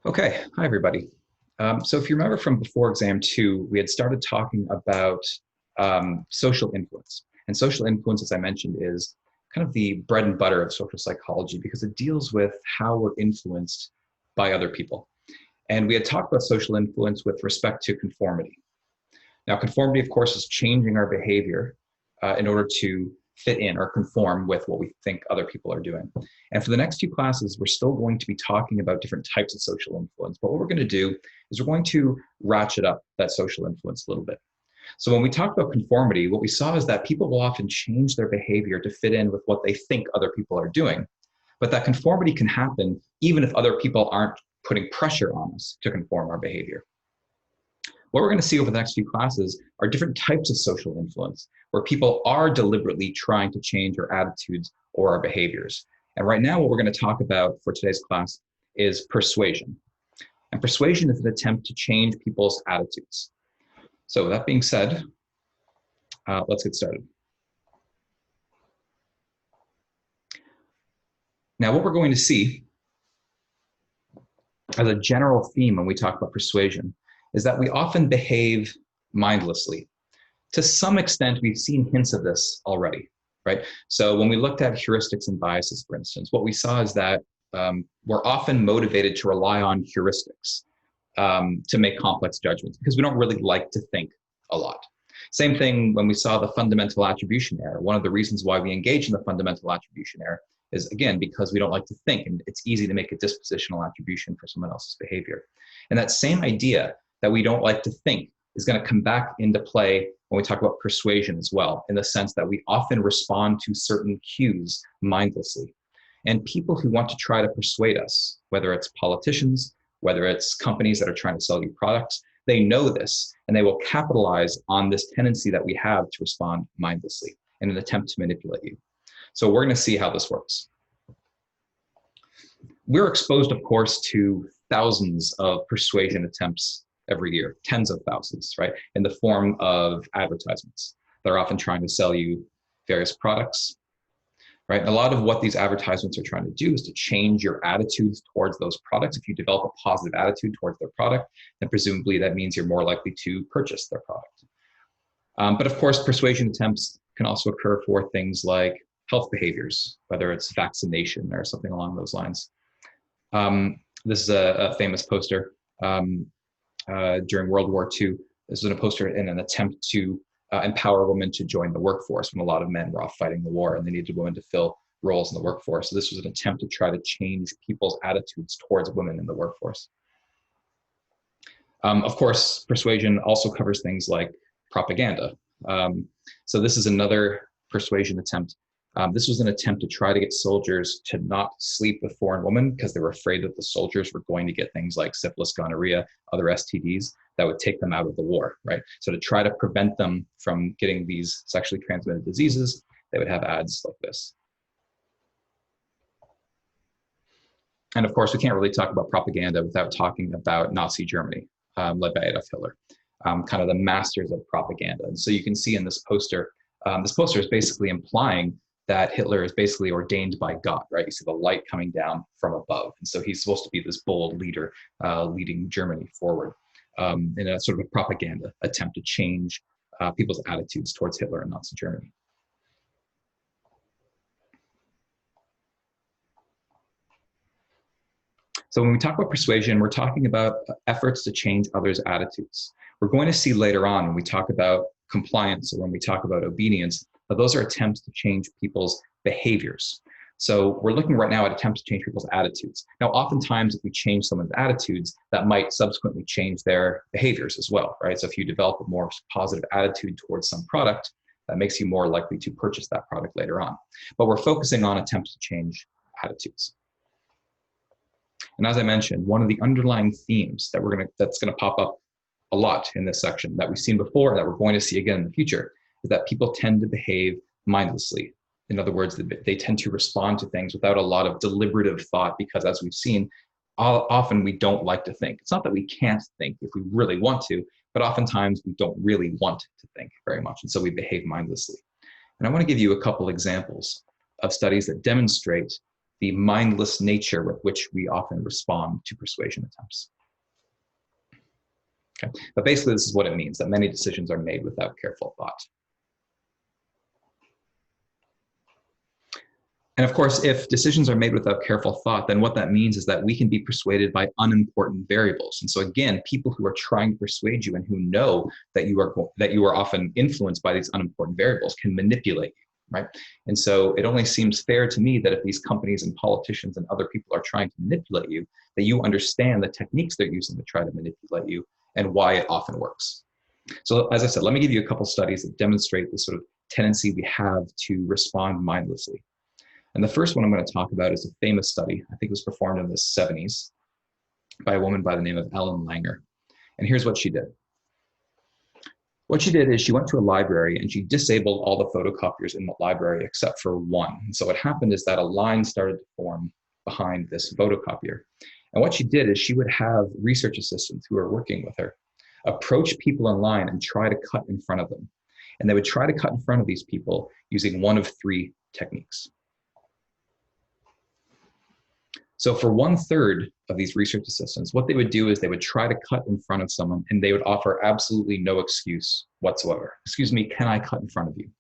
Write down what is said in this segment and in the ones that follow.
Okay, hi everybody. So if you remember from before exam two, we had started talking about social influence. And social influence, as I mentioned, is kind of the bread and butter of social psychology because it deals with how we're influenced by other people. And we had talked about social influence with respect to conformity. Now, conformity, of course, is changing our behavior in order to fit in or conform with what we think other people are doing. And for the next few classes, we're still going to be talking about different types of social influence. But what we're going to do is we're going to ratchet up that social influence a little bit. So when we talk about conformity, what we saw is that people will often change their behavior to fit in with what they think other people are doing. But that conformity can happen even if other people aren't putting pressure on us to conform our behavior. What we're going to see over the next few classes are different types of social influence where people are deliberately trying to change our attitudes or our behaviors. And right now, what we're going to talk about for today's class is persuasion. And persuasion is an attempt to change people's attitudes. So with that being said, let's get started. Now, what we're going to see as a general theme when we talk about persuasion is that we often behave mindlessly. To some extent, we've seen hints of this already, right? So when we looked at heuristics and biases, for instance, what we saw is that we're often motivated to rely on heuristics to make complex judgments because we don't really like to think a lot. Same thing when we saw the fundamental attribution error. One of the reasons why we engage in the fundamental attribution error is, again, because we don't like to think, and it's easy to make a dispositional attribution for someone else's behavior. And that same idea that we don't like to think is going to come back into play when we talk about persuasion as well, in the sense that we often respond to certain cues mindlessly. And people who want to try to persuade us, whether it's politicians, whether it's companies that are trying to sell you products, they know this, and they will capitalize on this tendency that we have to respond mindlessly in an attempt to manipulate you. So we're going to see how this works. We're exposed, of course, to thousands of persuasion attempts every year, tens of thousands, right? In the form of advertisements. They're often trying to sell you various products, right? And a lot of what these advertisements are trying to do is to change your attitudes towards those products. If you develop a positive attitude towards their product, then presumably that means you're more likely to purchase their product. But of course, persuasion attempts can also occur for things like health behaviors, whether it's vaccination or something along those lines. This is a famous poster during World War II. This was a poster in an attempt to empower women to join the workforce when a lot of men were off fighting the war and they needed women to fill roles in the workforce. So this was an attempt to try to change people's attitudes towards women in the workforce. Of course, persuasion also covers things like propaganda. So this is another persuasion attempt. This was an attempt to try to get soldiers to not sleep with foreign women because they were afraid that the soldiers were going to get things like syphilis, gonorrhea, other STDs that would take them out of the war, right? So to try to prevent them from getting these sexually transmitted diseases, they would have ads like this. And of course, we can't really talk about propaganda without talking about Nazi Germany, led by Adolf Hitler, kind of the masters of propaganda. And so you can see in this poster is basically implying that Hitler is basically ordained by God, right? You see the light coming down from above. And so he's supposed to be this bold leader leading Germany forward in a sort of a propaganda attempt to change people's attitudes towards Hitler and Nazi Germany. So when we talk about persuasion, we're talking about efforts to change others' attitudes. We're going to see later on when we talk about compliance or when we talk about obedience, that those are attempts to change people's behaviors. So we're looking right now at attempts to change people's attitudes. Now, oftentimes, if we change someone's attitudes, that might subsequently change their behaviors as well, right? So if you develop a more positive attitude towards some product, that makes you more likely to purchase that product later on. But we're focusing on attempts to change attitudes. And as I mentioned, one of the underlying themes that's gonna pop up a lot in this section that we've seen before, that we're going to see again in the future, is that people tend to behave mindlessly. In other words, they tend to respond to things without a lot of deliberative thought because, as we've seen, often we don't like to think. It's not that we can't think if we really want to, but oftentimes we don't really want to think very much, and so we behave mindlessly. And I want to give you a couple examples of studies that demonstrate the mindless nature with which we often respond to persuasion attempts. Okay. But basically, this is what it means, that many decisions are made without careful thought. And of course, if decisions are made without careful thought, then what that means is that we can be persuaded by unimportant variables. And so again, people who are trying to persuade you and who know that you are often influenced by these unimportant variables can manipulate you, right? And so it only seems fair to me that if these companies and politicians and other people are trying to manipulate you, that you understand the techniques they're using to try to manipulate you and why it often works. So as I said, let me give you a couple studies that demonstrate the sort of tendency we have to respond mindlessly. And the first one I'm going to talk about is a famous study. I think it was performed in the 70s by a woman by the name of ELM. And here's what she did. What she did is she went to a library and she disabled all the photocopiers in the library except for one. And so what happened is that a line started to form behind this photocopier. And what she did is she would have research assistants who were working with her approach people in line and try to cut in front of them. And they would try to cut in front of these people using one of three techniques. So for 1/3 of these research assistants, what they would do is they would try to cut in front of someone and they would offer absolutely no excuse whatsoever. Excuse me, can I cut in front of you?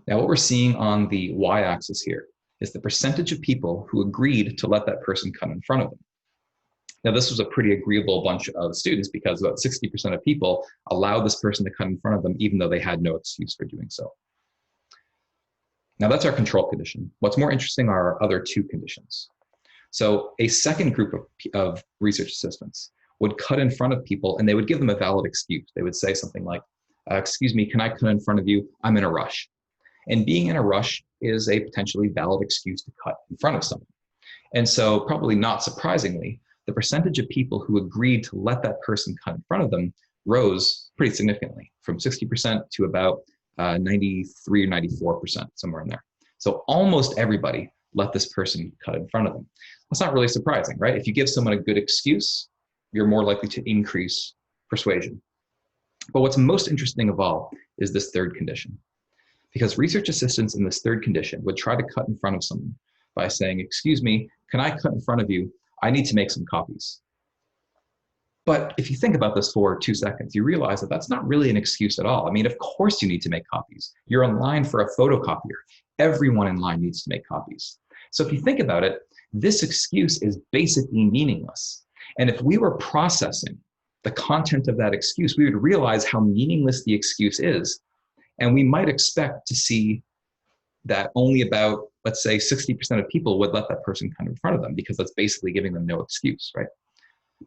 Now what we're seeing on the y-axis here is the percentage of people who agreed to let that person cut in front of them. Now this was a pretty agreeable bunch of students because about 60% of people allowed this person to cut in front of them even though they had no excuse for doing so. Now that's our control condition. What's more interesting are our other two conditions. So a second group of research assistants would cut in front of people and they would give them a valid excuse. They would say something like, excuse me, can I cut in front of you? I'm in a rush. And being in a rush is a potentially valid excuse to cut in front of someone. And so probably not surprisingly, the percentage of people who agreed to let that person cut in front of them rose pretty significantly from 60% to about 93 or 94%, somewhere in there. So almost everybody let this person cut in front of them. That's not really surprising, right? If you give someone a good excuse, you're more likely to increase persuasion. But what's most interesting of all is this third condition. Because research assistants in this third condition would try to cut in front of someone by saying, excuse me, can I cut in front of you? I need to make some copies. But if you think about this for 2 seconds, you realize that that's not really an excuse at all. I mean, of course you need to make copies. You're in line for a photocopier. Everyone in line needs to make copies. So if you think about it, this excuse is basically meaningless. And if we were processing the content of that excuse, we would realize how meaningless the excuse is. And we might expect to see that only about, let's say, 60% of people would let that person cut in front of them because that's basically giving them no excuse, right?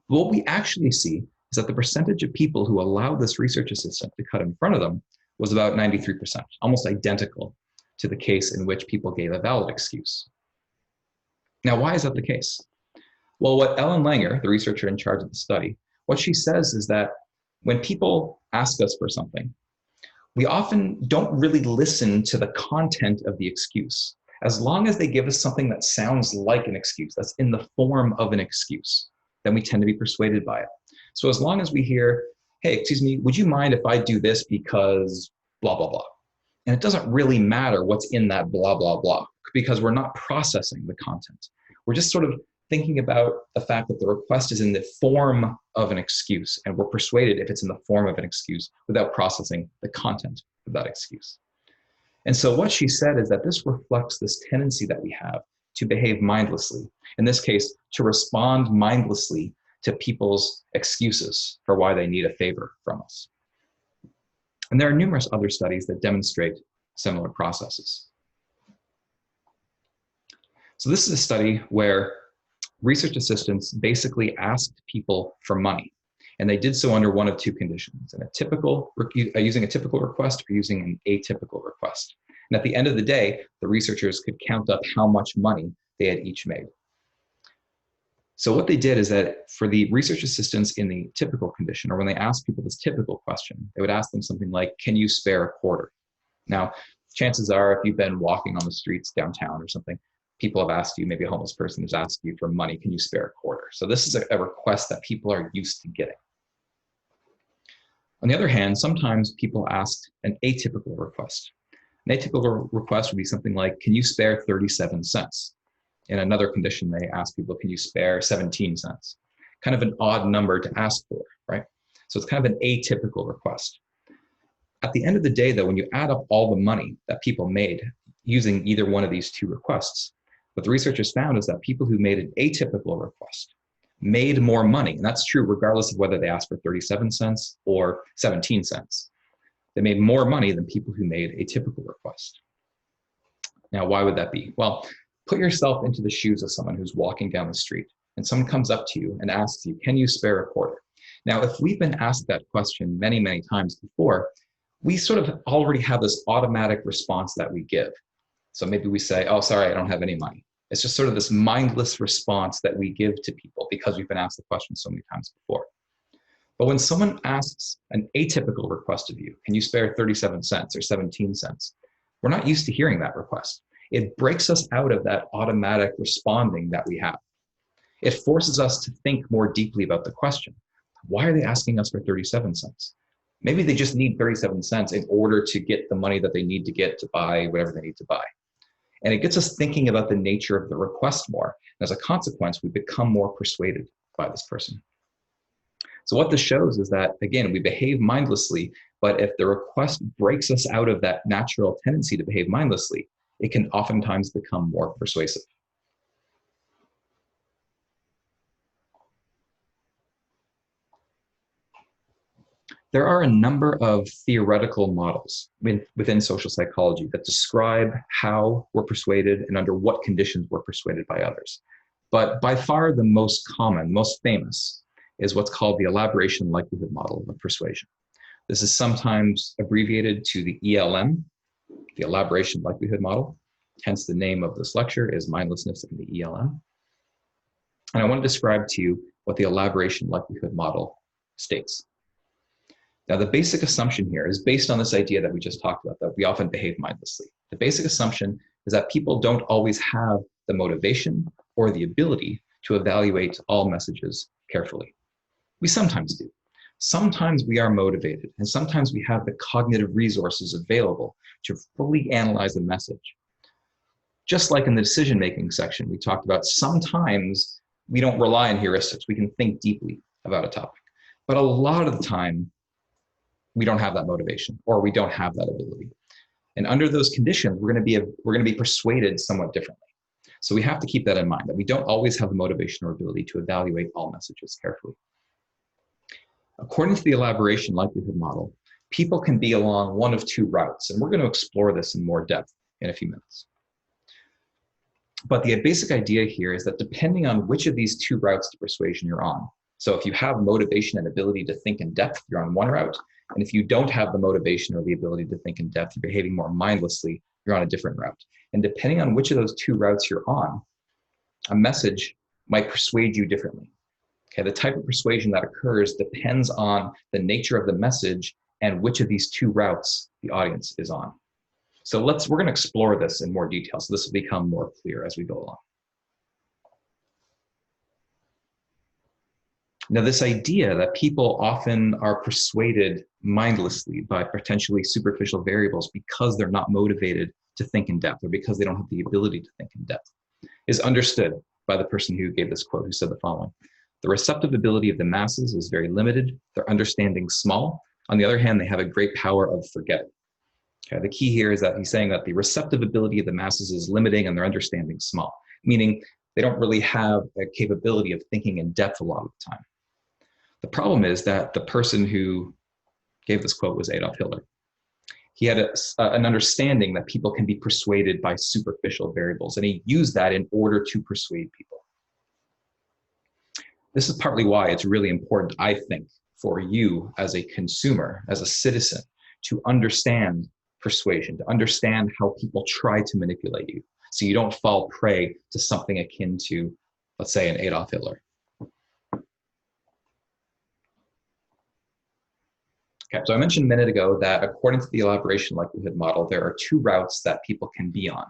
What we actually see is that the percentage of people who allowed this research assistant to cut in front of them was about 93%, almost identical to the case in which people gave a valid excuse. Now, why is that the case? Well, what Ellen Langer, the researcher in charge of the study, what she says is that when people ask us for something, we often don't really listen to the content of the excuse. As long as they give us something that sounds like an excuse, that's in the form of an excuse, then we tend to be persuaded by it. So as long as we hear, hey, excuse me, would you mind if I do this because blah, blah, blah? And it doesn't really matter what's in that blah, blah, blah, because we're not processing the content. We're just sort of thinking about the fact that the request is in the form of an excuse, and we're persuaded if it's in the form of an excuse without processing the content of that excuse. And so what she said is that this reflects this tendency that we have to behave mindlessly. In this case, to respond mindlessly to people's excuses for why they need a favor from us. And there are numerous other studies that demonstrate similar processes. So this is a study where research assistants basically asked people for money, and they did so under one of two conditions, using a typical request or using an atypical request. And at the end of the day, the researchers could count up how much money they had each made. So what they did is that for the research assistants in the typical condition, or when they asked people this typical question, they would ask them something like, can you spare a quarter? Now, chances are if you've been walking on the streets downtown or something, people have asked you, maybe a homeless person has asked you for money, can you spare a quarter? So this is a request that people are used to getting. On the other hand, sometimes people asked an atypical request. An atypical request would be something like, can you spare 37 cents? In another condition, they ask people, can you spare 17 cents? Kind of an odd number to ask for, right? So it's kind of an atypical request. At the end of the day, though, when you add up all the money that people made using either one of these two requests, what the researchers found is that people who made an atypical request made more money. And that's true regardless of whether they asked for 37 cents or 17 cents. They made more money than people who made a typical request. Now, why would that be? Well, put yourself into the shoes of someone who's walking down the street and someone comes up to you and asks you, can you spare a quarter? Now, if we've been asked that question many, many times before, we sort of already have this automatic response that we give. So maybe we say, oh, sorry, I don't have any money. It's just sort of this mindless response that we give to people because we've been asked the question so many times before. But when someone asks an atypical request of you, can you spare 37 cents or 17 cents? We're not used to hearing that request. It breaks us out of that automatic responding that we have. It forces us to think more deeply about the question. Why are they asking us for 37 cents? Maybe they just need 37 cents in order to get the money that they need to get to buy whatever they need to buy. And it gets us thinking about the nature of the request more. And as a consequence, we become more persuaded by this person. So what this shows is that, again, we behave mindlessly, but if the request breaks us out of that natural tendency to behave mindlessly, it can oftentimes become more persuasive. There are a number of theoretical models within social psychology that describe how we're persuaded and under what conditions we're persuaded by others. But by far the most common, most famous, is what's called the elaboration likelihood model of persuasion. This is sometimes abbreviated to the ELM, the elaboration likelihood model. Hence the name of this lecture is Mindlessness in the ELM. And I want to describe to you what the elaboration likelihood model states. Now, the basic assumption here is based on this idea that we just talked about, that we often behave mindlessly. The basic assumption is that people don't always have the motivation or the ability to evaluate all messages carefully. We sometimes do. Sometimes we are motivated, and sometimes we have the cognitive resources available to fully analyze a message. Just like in the decision-making section we talked about, sometimes we don't rely on heuristics. We can think deeply about a topic. But a lot of the time, we don't have that motivation or we don't have that ability. And under those conditions, we're going to be persuaded somewhat differently. So we have to keep that in mind, that we don't always have the motivation or ability to evaluate all messages carefully. According to the elaboration likelihood model, people can be along one of two routes, and we're going to explore this in more depth in a few minutes. But the basic idea here is that depending on which of these two routes to persuasion you're on, so if you have motivation and ability to think in depth, you're on one route, and if you don't have the motivation or the ability to think in depth, you're behaving more mindlessly, you're on a different route. And depending on which of those two routes you're on, a message might persuade you differently. Okay, the type of persuasion that occurs depends on the nature of the message and which of these two routes the audience is on. So we're going to explore this in more detail, so this will become more clear as we go along. Now, this idea that people often are persuaded mindlessly by potentially superficial variables because they're not motivated to think in depth or because they don't have the ability to think in depth is understood by the person who gave this quote, who said the following: "The receptive ability of the masses is very limited, their understanding small. On the other hand, they have a great power of forgetting." Okay, the key here is that he's saying that the receptive ability of the masses is limiting and their understanding small, meaning they don't really have a capability of thinking in depth a lot of the time. The problem is that the person who gave this quote was Adolf Hitler. He had an understanding that people can be persuaded by superficial variables, and he used that in order to persuade people. This is partly why it's really important, I think, for you as a consumer, as a citizen, to understand persuasion, to understand how people try to manipulate you, so you don't fall prey to something akin to, let's say, an Adolf Hitler. Okay, so I mentioned a minute ago that according to the elaboration likelihood model, there are two routes that people can be on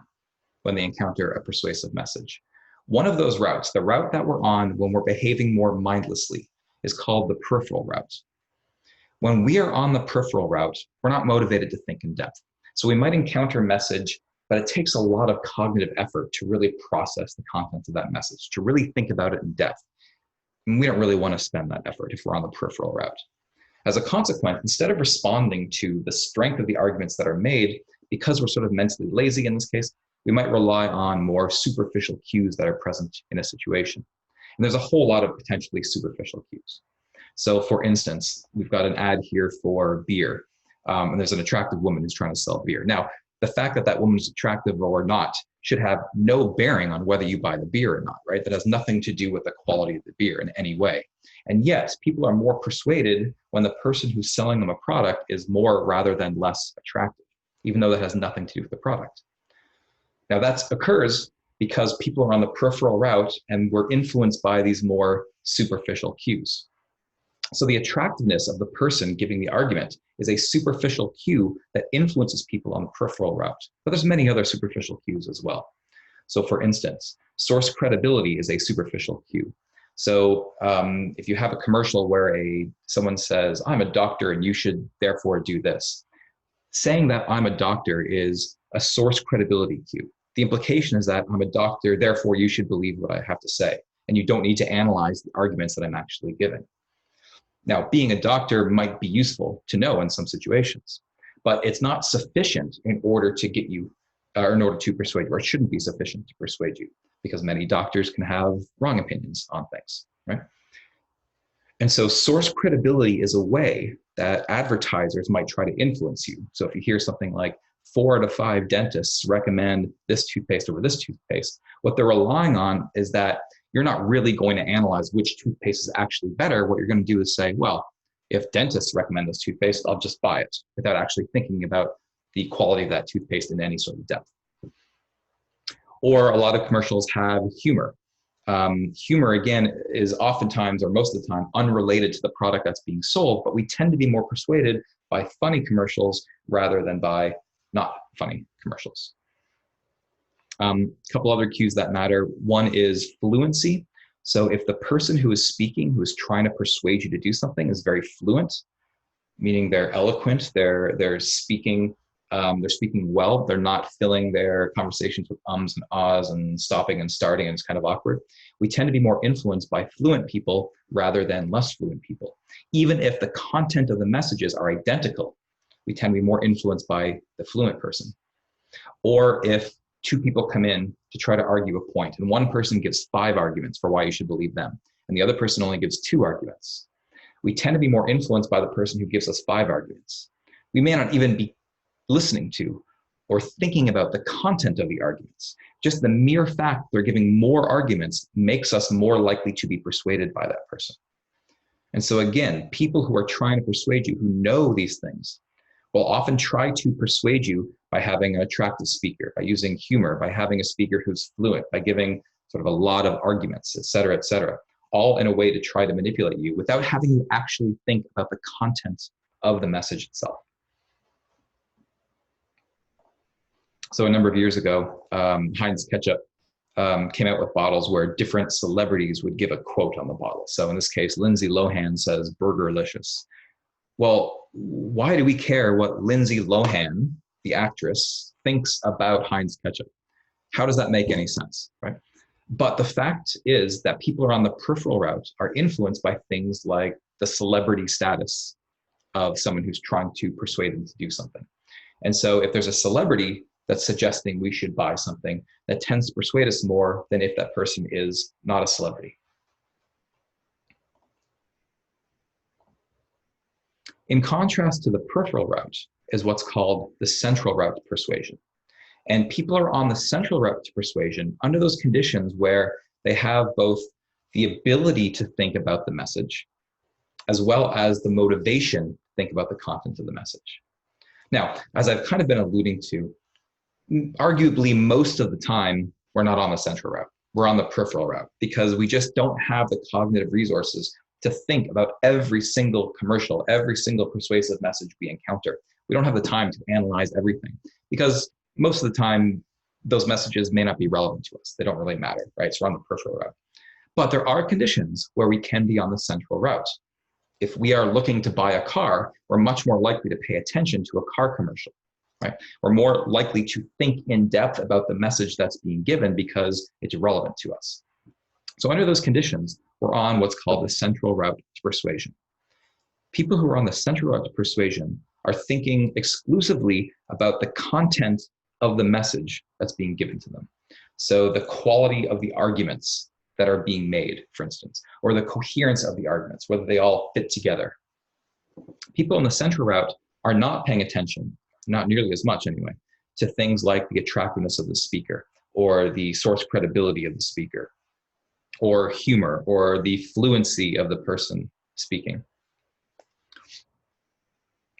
when they encounter a persuasive message. One of those routes, the route that we're on when we're behaving more mindlessly, is called the peripheral route. When we are on the peripheral route, we're not motivated to think in depth. So we might encounter a message but it takes a lot of cognitive effort to really process the content of that message, to really think about it in depth. And we don't really want to spend that effort if we're on the peripheral route. As a consequence, instead of responding to the strength of the arguments that are made, because we're sort of mentally lazy in this case, we might rely on more superficial cues that are present in a situation. And there's a whole lot of potentially superficial cues. So for instance, we've got an ad here for beer, and there's an attractive woman who's trying to sell beer. Now, the fact that that woman is attractive or not should have no bearing on whether you buy the beer or not, right? That has nothing to do with the quality of the beer in any way. And yes, people are more persuaded when the person who's selling them a product is more rather than less attractive, even though that has nothing to do with the product. Now that occurs because people are on the peripheral route and we're influenced by these more superficial cues. So the attractiveness of the person giving the argument is a superficial cue that influences people on the peripheral route. But there's many other superficial cues as well. So for instance, source credibility is a superficial cue. So if you have a commercial where someone says, I'm a doctor and you should therefore do this, saying that I'm a doctor is a source credibility cue. The implication is that I'm a doctor, therefore you should believe what I have to say. And you don't need to analyze the arguments that I'm actually giving. Now, being a doctor might be useful to know in some situations, but it's not sufficient in order to get you, or in order to persuade you, or it shouldn't be sufficient to persuade you, because many doctors can have wrong opinions on things, right? And so source credibility is a way that advertisers might try to influence you. So if you hear something like 4 out of 5 dentists recommend this toothpaste over this toothpaste, what they're relying on is that you're not really going to analyze which toothpaste is actually better. What you're going to do is say, well, if dentists recommend this toothpaste, I'll just buy it, without actually thinking about the quality of that toothpaste in any sort of depth. Or a lot of commercials have humor. Humor, again, is oftentimes, or most of the time, unrelated to the product that's being sold, but we tend to be more persuaded by funny commercials rather than by not funny commercials. A couple other cues that matter. One is fluency. So if the person who is speaking, who is trying to persuade you to do something, is very fluent, meaning they're eloquent, they're speaking well, they're not filling their conversations with ums and ahs and stopping and starting, and it's kind of awkward. We tend to be more influenced by fluent people rather than less fluent people. Even if the content of the messages are identical, we tend to be more influenced by the fluent person. Or if 2 people come in to try to argue a point, and one person gives 5 arguments for why you should believe them, and the other person only gives 2 arguments, we tend to be more influenced by the person who gives us 5 arguments. We may not even be listening to or thinking about the content of the arguments. Just the mere fact they're giving more arguments makes us more likely to be persuaded by that person. And so again, people who are trying to persuade you, who know these things, will often try to persuade you by having an attractive speaker, by using humor, by having a speaker who's fluent, by giving sort of a lot of arguments, et cetera, all in a way to try to manipulate you without having you actually think about the content of the message itself. So a number of years ago, Heinz Ketchup came out with bottles where different celebrities would give a quote on the bottle. So in this case, Lindsay Lohan says, "Burgerlicious." Well, why do we care what Lindsay Lohan, the actress, thinks about Heinz Ketchup? How does that make any sense, right? But the fact is that people are on the peripheral route are influenced by things like the celebrity status of someone who's trying to persuade them to do something. And so if there's a celebrity that's suggesting we should buy something, that tends to persuade us more than if that person is not a celebrity. In contrast to the peripheral route is what's called the central route to persuasion. And people are on the central route to persuasion under those conditions where they have both the ability to think about the message, as well as the motivation to think about the content of the message. Now, as I've kind of been alluding to, arguably most of the time, we're not on the central route. We're on the peripheral route because we just don't have the cognitive resources to think about every single commercial, every single persuasive message we encounter. We don't have the time to analyze everything because most of the time, those messages may not be relevant to us. They don't really matter, right? So we're on the peripheral route. But there are conditions where we can be on the central route. If we are looking to buy a car, we're much more likely to pay attention to a car commercial. right? We're more likely to think in depth about the message that's being given because it's relevant to us. So under those conditions, we're on what's called the central route to persuasion. People who are on the central route to persuasion are thinking exclusively about the content of the message that's being given to them. So the quality of the arguments that are being made, for instance, or the coherence of the arguments, whether they all fit together. People on the central route are not paying attention, not nearly as much anyway, to things like the attractiveness of the speaker, or the source credibility of the speaker, or humor, or the fluency of the person speaking.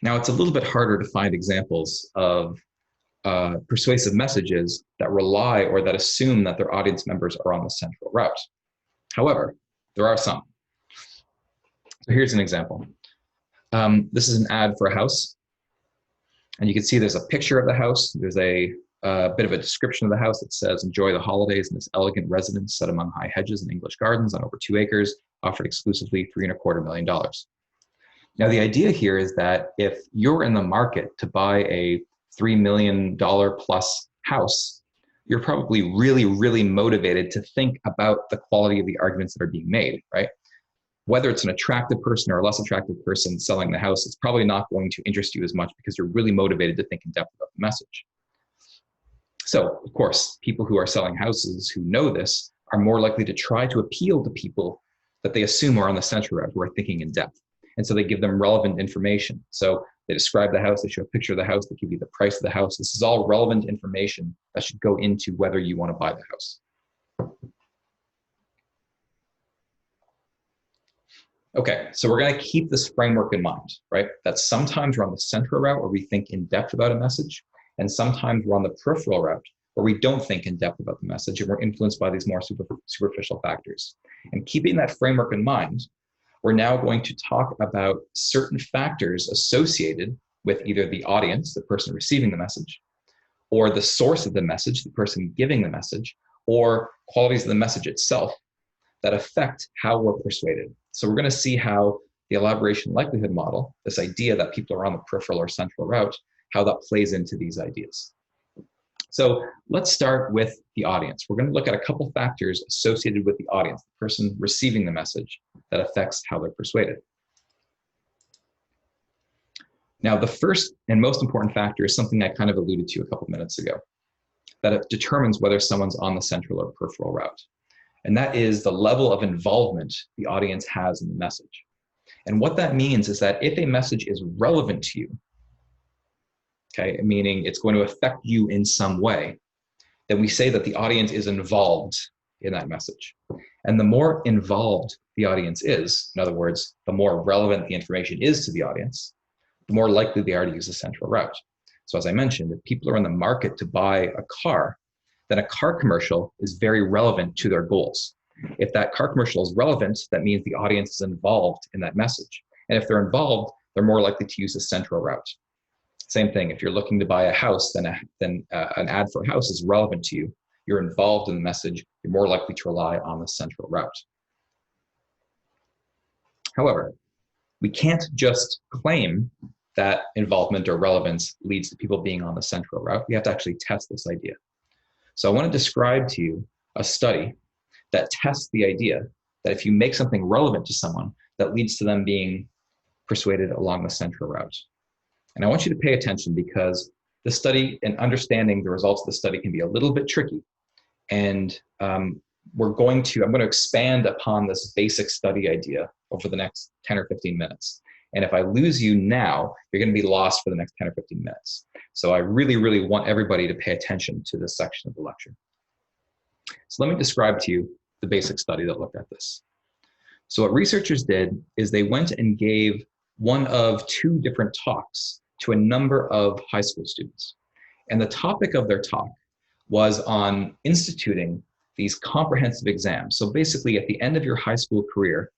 Now, it's a little bit harder to find examples of persuasive messages that rely or that assume that their audience members are on the central route. However, there are some. So here's an example. This is an ad for a house. And you can see there's a picture of the house. There's a bit of a description of the house that says, enjoy the holidays in this elegant residence set among high hedges and English gardens on over 2 acres, offered exclusively $3.25 million. Now, the idea here is that if you're in the market to buy a $3 million plus house, you're probably really, really motivated to think about the quality of the arguments that are being made, right? Whether it's an attractive person or a less attractive person selling the house, it's probably not going to interest you as much because you're really motivated to think in depth about the message. So, of course, people who are selling houses who know this are more likely to try to appeal to people that they assume are on the central route, who are thinking in depth. And so they give them relevant information. So they describe the house, they show a picture of the house, they give you the price of the house. This is all relevant information that should go into whether you want to buy the house. Okay, so we're going to keep this framework in mind, right? That sometimes we're on the central route where we think in depth about a message, and sometimes we're on the peripheral route where we don't think in depth about the message and we're influenced by these more superficial factors. And keeping that framework in mind, we're now going to talk about certain factors associated with either the audience, the person receiving the message, or the source of the message, the person giving the message, or qualities of the message itself that affect how we're persuaded. So we're going to see how the elaboration likelihood model, this idea that people are on the peripheral or central route, how that plays into these ideas. So let's start with the audience. We're going to look at a couple factors associated with the audience, the person receiving the message, that affects how they're persuaded. Now, the first and most important factor is something I kind of alluded to a couple minutes ago, that it determines whether someone's on the central or peripheral route. And that is the level of involvement the audience has in the message. And what that means is that if a message is relevant to you, okay, meaning it's going to affect you in some way, then we say that the audience is involved in that message. And the more involved the audience is, in other words, the more relevant the information is to the audience, the more likely they are to use the central route. So as I mentioned, if people are in the market to buy a car, then a car commercial is very relevant to their goals. If that car commercial is relevant, that means the audience is involved in that message. And if they're involved, they're more likely to use the central route. Same thing, if you're looking to buy a house, then an ad for a house is relevant to you. You're involved in the message, you're more likely to rely on the central route. However, we can't just claim that involvement or relevance leads to people being on the central route. We have to actually test this idea. So I want to describe to you a study that tests the idea that if you make something relevant to someone, that leads to them being persuaded along the central route. And I want you to pay attention because the study and understanding the results of the study can be a little bit tricky. And I'm going to expand upon this basic study idea over the next 10 or 15 minutes. And if I lose you now, you're going to be lost for the next 10 or 15 minutes. So I really, really want everybody to pay attention to this section of the lecture. So let me describe to you the basic study that looked at this. So what researchers did is they went and gave one of 2 different talks to a number of high school students. And the topic of their talk was on instituting these comprehensive exams. So basically at the end of your high school career,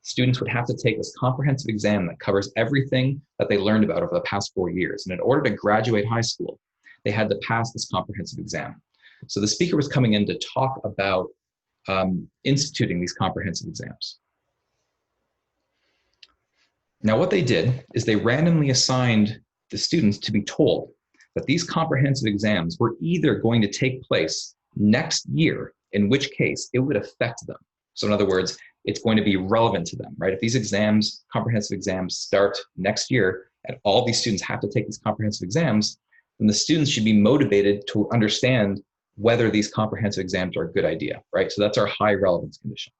students would have to take this comprehensive exam that covers everything that they learned about over the past 4 years. And in order to graduate high school, they had to pass this comprehensive exam. So the speaker was coming in to talk about instituting these comprehensive exams. Now what they did is they randomly assigned the students to be told that these comprehensive exams were either going to take place next year, in which case it would affect them. So in other words, it's going to be relevant to them, right? If these exams, comprehensive exams, start next year and all these students have to take these comprehensive exams, then the students should be motivated to understand whether these comprehensive exams are a good idea, right? So that's our high relevance condition.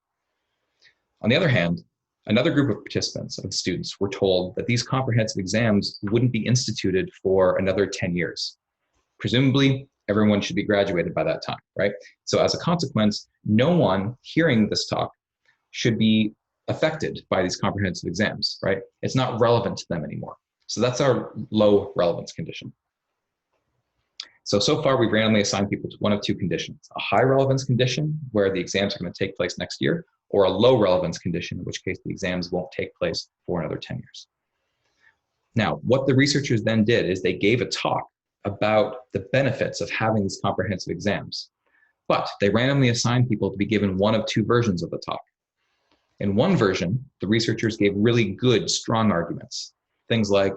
On the other hand, another group of participants, of students, were told that these comprehensive exams wouldn't be instituted for another 10 years. Presumably, everyone should be graduated by that time, right? So as a consequence, no one hearing this talk should be affected by these comprehensive exams, right? It's not relevant to them anymore. So that's our low relevance condition. So far we've randomly assigned people to one of two conditions: a high relevance condition where the exams are going to take place next year, or a low relevance condition, in which case the exams won't take place for another 10 years. Now, what the researchers then did is they gave a talk about the benefits of having these comprehensive exams, but they randomly assigned people to be given one of two versions of the talk. In one version, the researchers gave really good, strong arguments. Things like,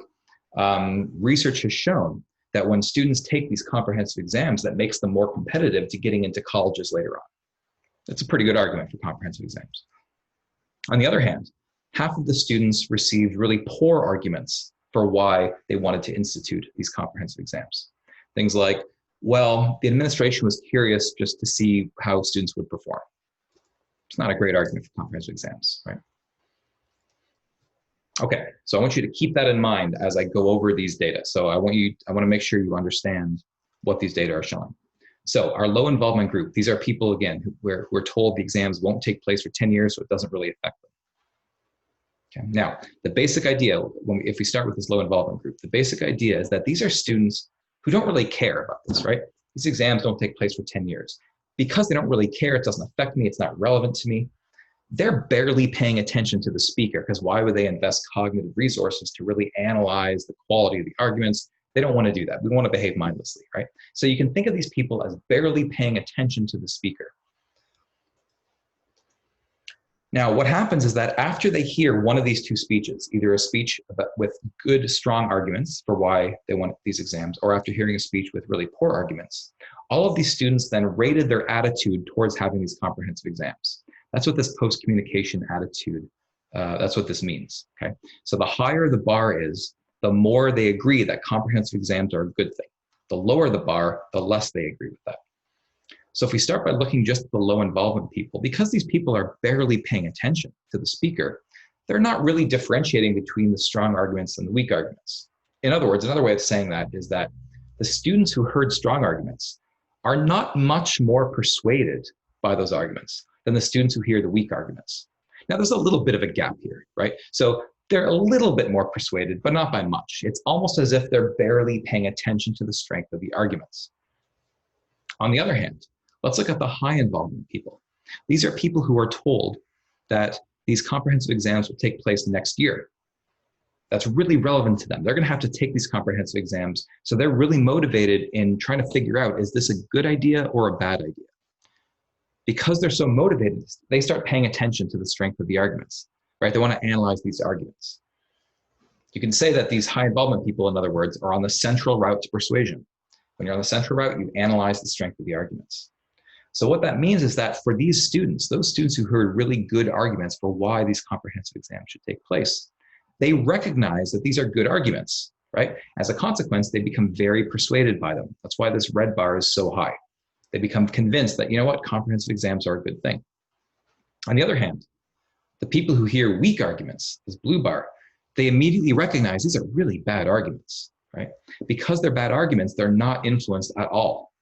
research has shown that when students take these comprehensive exams, that makes them more competitive to getting into colleges later on. That's a pretty good argument for comprehensive exams. On the other hand, half of the students received really poor arguments for why they wanted to institute these comprehensive exams. Things like, well, the administration was curious just to see how students would perform. It's not a great argument for comprehensive exams, right? Okay, so I want you to keep that in mind as I go over these data. So I want to make sure you understand what these data are showing. So our low involvement group, these are people, again, who we're told the exams won't take place for 10 years, so it doesn't really affect them. Okay. Now, the basic idea, if we start with this low involvement group, the basic idea is that these are students who don't really care about this, right? These exams don't take place for 10 years. Because they don't really care, it doesn't affect me, it's not relevant to me. They're barely paying attention to the speaker, because why would they invest cognitive resources to really analyze the quality of the arguments? They don't want to do that. We want to behave mindlessly, right? So you can think of these people as barely paying attention to the speaker. Now, what happens is that after they hear one of these two speeches, either a speech with good, strong arguments for why they want these exams, or after hearing a speech with really poor arguments, all of these students then rated their attitude towards having these comprehensive exams. That's what this post-communication attitude, that's what this means, okay? So the higher the bar is, the more they agree that comprehensive exams are a good thing. The lower the bar, the less they agree with that. So if we start by looking just at the low involvement people, because these people are barely paying attention to the speaker, they're not really differentiating between the strong arguments and the weak arguments. In other words, another way of saying that is that the students who heard strong arguments are not much more persuaded by those arguments than the students who hear the weak arguments. Now, there's a little bit of a gap here, right? So they're a little bit more persuaded, but not by much. It's almost as if they're barely paying attention to the strength of the arguments. On the other hand, let's look at the high involvement people. These are people who are told that these comprehensive exams will take place next year. That's really relevant to them. They're going to have to take these comprehensive exams. So they're really motivated in trying to figure out, is this a good idea or a bad idea? Because they're so motivated, they start paying attention to the strength of the arguments, right? They want to analyze these arguments. You can say that these high involvement people, in other words, are on the central route to persuasion. When you're on the central route, you analyze the strength of the arguments. So what that means is that for these students, those students who heard really good arguments for why these comprehensive exams should take place, they recognize that these are good arguments, right? As a consequence, they become very persuaded by them. That's why this red bar is so high. They become convinced that, you know what, comprehensive exams are a good thing. On the other hand, the people who hear weak arguments, this blue bar, they immediately recognize these are really bad arguments, right? Because they're bad arguments, they're not influenced at all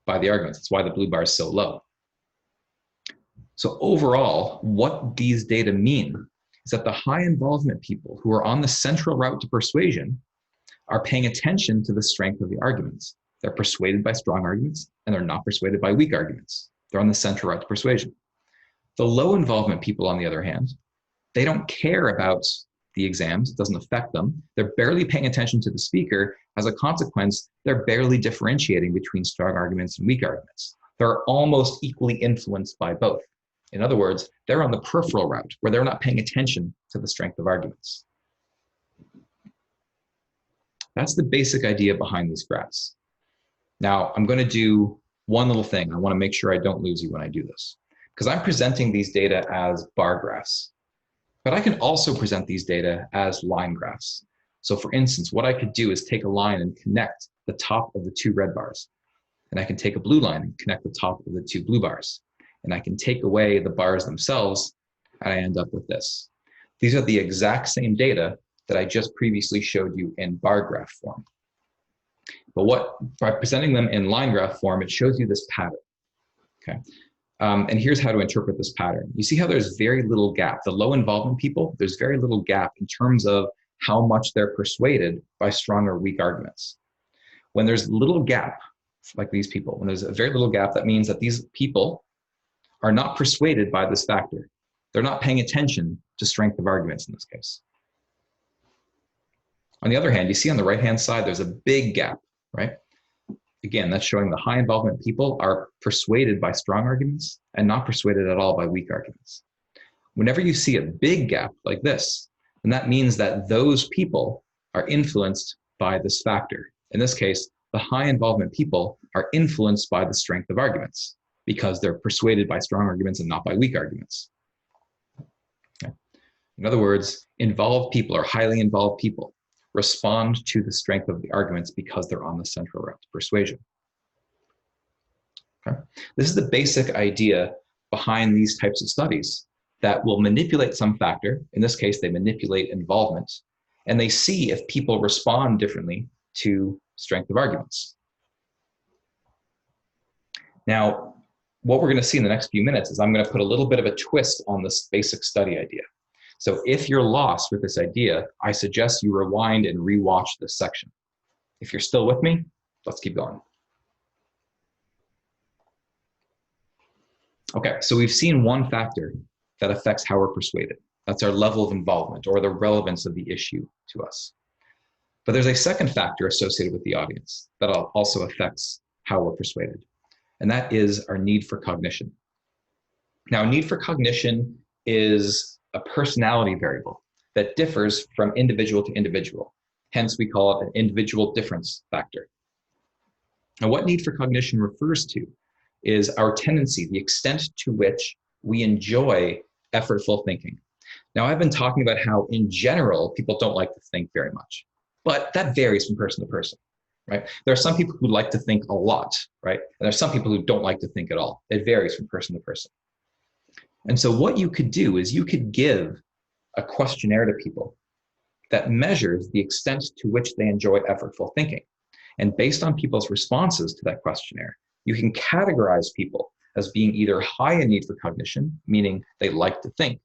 by the arguments. That's why the blue bar is so low. So overall, what these data mean is that the high involvement people who are on the central route to persuasion are paying attention to the strength of the arguments. They're persuaded by strong arguments, and they're not persuaded by weak arguments. They're on the central route to persuasion. The low involvement people, on the other hand, they don't care about the exams. It doesn't affect them. They're barely paying attention to the speaker. As a consequence, they're barely differentiating between strong arguments and weak arguments. They're almost equally influenced by both. In other words, they're on the peripheral route where they're not paying attention to the strength of arguments. That's the basic idea behind these graphs. Now, I'm going to do one little thing. I want to make sure I don't lose you when I do this, because I'm presenting these data as bar graphs, but I can also present these data as line graphs. So for instance, what I could do is take a line and connect the top of the two red bars. And I can take a blue line and connect the top of the two blue bars. And I can take away the bars themselves, and I end up with this. These are the exact same data that I just previously showed you in bar graph form. But by presenting them in line graph form, it shows you this pattern, okay? And here's how to interpret this pattern. You see how there's very little gap. The low involvement people, there's very little gap in terms of how much they're persuaded by strong or weak arguments. When there's little gap, like these people, when there's a very little gap, that means that these people are not persuaded by this factor. They're not paying attention to strength of arguments in this case. On the other hand, you see on the right-hand side, there's a big gap, right? Again, that's showing the high involvement people are persuaded by strong arguments and not persuaded at all by weak arguments. Whenever you see a big gap like this, then that means that those people are influenced by this factor. In this case, the high involvement people are influenced by the strength of arguments because they're persuaded by strong arguments and not by weak arguments. Okay. In other words, involved people or highly involved people respond to the strength of the arguments because they're on the central route to persuasion. Okay. This is the basic idea behind these types of studies that will manipulate some factor. In this case, they manipulate involvement, and they see if people respond differently to strength of arguments. Now, what we're going to see in the next few minutes is I'm going to put a little bit of a twist on this basic study idea. So if you're lost with this idea, I suggest you rewind and rewatch this section. If you're still with me, let's keep going. Okay, so we've seen one factor that affects how we're persuaded. That's our level of involvement or the relevance of the issue to us. But there's a second factor associated with the audience that also affects how we're persuaded, and that is our need for cognition. Now, need for cognition is a personality variable that differs from individual to individual. Hence, we call it an individual difference factor. Now, what need for cognition refers to is our tendency, the extent to which we enjoy effortful thinking. Now, I've been talking about how, in general, people don't like to think very much, but that varies from person to person, right? There are some people who like to think a lot, right? And there are some people who don't like to think at all. It varies from person to person. And so what you could do is you could give a questionnaire to people that measures the extent to which they enjoy effortful thinking. And based on people's responses to that questionnaire, you can categorize people as being either high in need for cognition, meaning they like to think,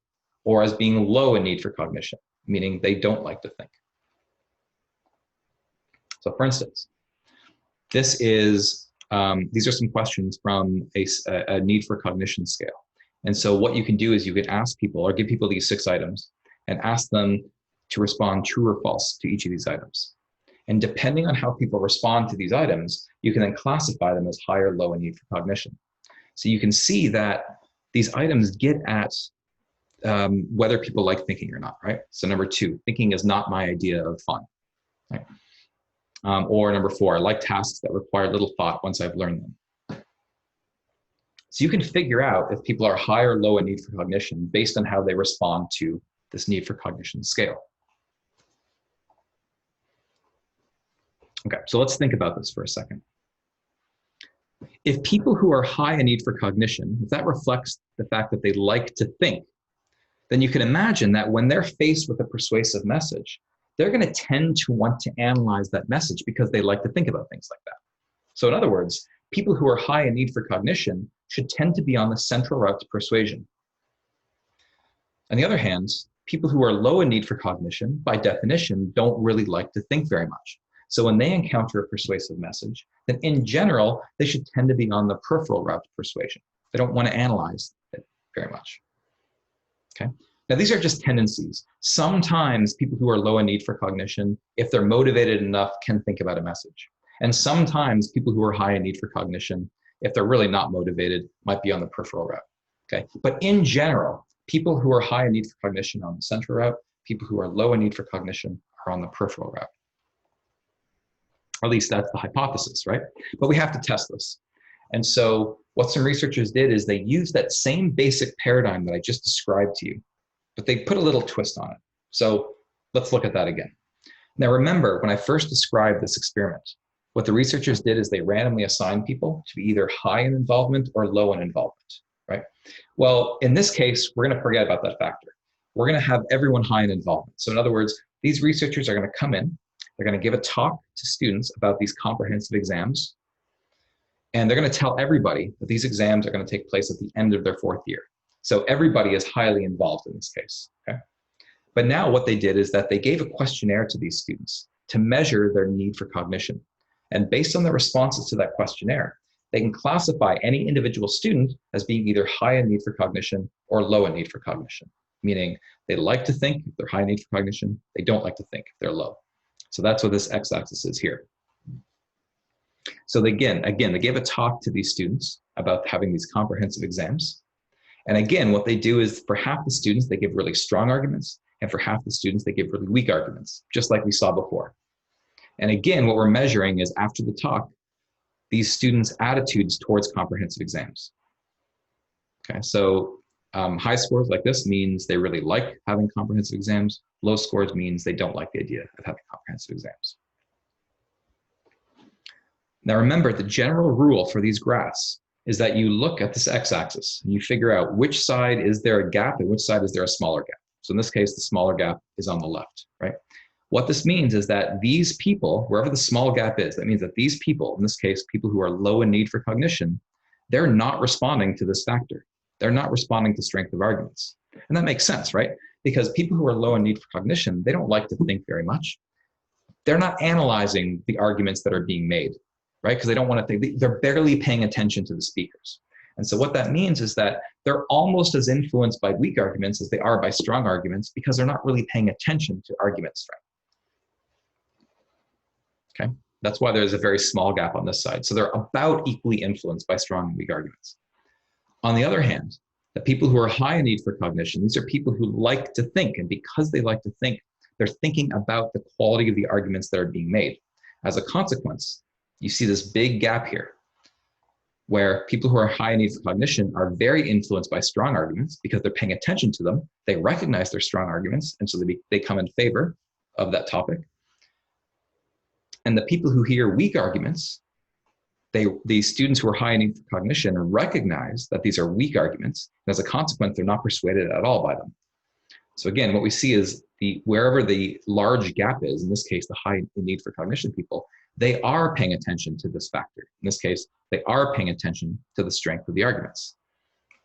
or as being low in need for cognition, meaning they don't like to think. So for instance, these are some questions from a need for cognition scale. And so what you can do is you can ask people or give people these 6 items and ask them to respond true or false to each of these items. And depending on how people respond to these items, you can then classify them as high or low in need for cognition. So you can see that these items get at whether people like thinking or not, right? So number 2, thinking is not my idea of fun, right? Or number 4, I like tasks that require little thought once I've learned them. So you can figure out if people are high or low in need for cognition based on how they respond to this need for cognition scale. Okay, so let's think about this for a second. If people who are high in need for cognition, if that reflects the fact that they like to think, then you can imagine that when they're faced with a persuasive message, they're going to tend to want to analyze that message because they like to think about things like that. So in other words, people who are high in need for cognition should tend to be on the central route to persuasion. On the other hand, people who are low in need for cognition, by definition, don't really like to think very much. So when they encounter a persuasive message, then in general, they should tend to be on the peripheral route to persuasion. They don't want to analyze it very much. Okay. Now, these are just tendencies. Sometimes people who are low in need for cognition, if they're motivated enough, can think about a message. And sometimes people who are high in need for cognition, if they're really not motivated, might be on the peripheral route. Okay. But in general, people who are high in need for cognition are on the central route. People who are low in need for cognition are on the peripheral route. Or at least that's the hypothesis, right? But we have to test this. And so what some researchers did is they used that same basic paradigm that I just described to you, but they put a little twist on it. So let's look at that again. Now remember, when I first described this experiment, what the researchers did is they randomly assigned people to be either high in involvement or low in involvement, right? Well, in this case, we're going to forget about that factor. We're going to have everyone high in involvement. So in other words, these researchers are going to come in, they're going to give a talk to students about these comprehensive exams, and they're going to tell everybody that these exams are going to take place at the end of their 4th year. So everybody is highly involved in this case, okay? But now what they did is that they gave a questionnaire to these students to measure their need for cognition. And based on the responses to that questionnaire, they can classify any individual student as being either high in need for cognition or low in need for cognition, meaning they like to think if they're high in need for cognition, they don't like to think if they're low. So that's what this x-axis is here. So they, again, they gave a talk to these students about having these comprehensive exams. And again, what they do is for half the students, they give really strong arguments, and for half the students, they give really weak arguments, just like we saw before. And again, what we're measuring is after the talk, these students' attitudes towards comprehensive exams. Okay, so high scores like this means they really like having comprehensive exams. Low scores means they don't like the idea of having comprehensive exams. Now remember, the general rule for these graphs is that you look at this x-axis and you figure out which side is there a gap and which side is there a smaller gap. So in this case, the smaller gap is on the left, right? What this means is that these people, wherever the small gap is, that means that these people, in this case, people who are low in need for cognition, they're not responding to this factor. They're not responding to strength of arguments. And that makes sense, right? Because people who are low in need for cognition, they don't like to think very much. They're not analyzing the arguments that are being made, right? Because they don't want to think, they're barely paying attention to the speakers. And so what that means is that they're almost as influenced by weak arguments as they are by strong arguments because they're not really paying attention to argument strength. Okay, that's why there's a very small gap on this side. So they're about equally influenced by strong and weak arguments. On the other hand, the people who are high in need for cognition, these are people who like to think, and because they like to think, they're thinking about the quality of the arguments that are being made. As a consequence, you see this big gap here, where people who are high in need for cognition are very influenced by strong arguments because they're paying attention to them. They recognize their strong arguments, and so they come in favor of that topic. And the people who hear weak arguments, these students who are high in need for cognition recognize that these are weak arguments, and as a consequence, they're not persuaded at all by them. So again, what we see is wherever the large gap is, in this case, the high in need for cognition people, they are paying attention to this factor. In this case, they are paying attention to the strength of the arguments.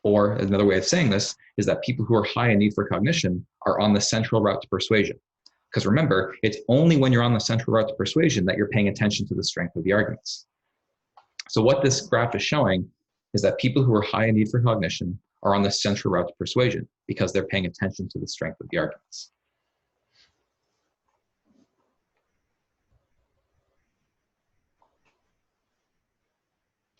Or another way of saying this is that people who are high in need for cognition are on the central route to persuasion. Because remember, it's only when you're on the central route to persuasion that you're paying attention to the strength of the arguments. So what this graph is showing is that people who are high in need for cognition are on the central route to persuasion because they're paying attention to the strength of the arguments.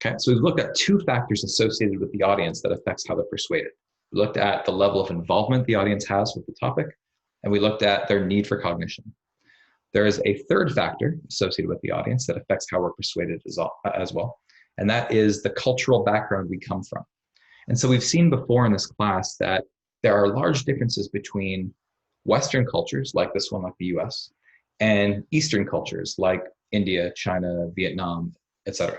Okay, so we've looked at two factors associated with the audience that affects how they're persuaded. We looked at the level of involvement the audience has with the topic, and we looked at their need for cognition. There is a third factor associated with the audience that affects how we're persuaded as well, and that is the cultural background we come from. And so we've seen before in this class that there are large differences between Western cultures, like this one, like the US, and Eastern cultures, like India, China, Vietnam, etc.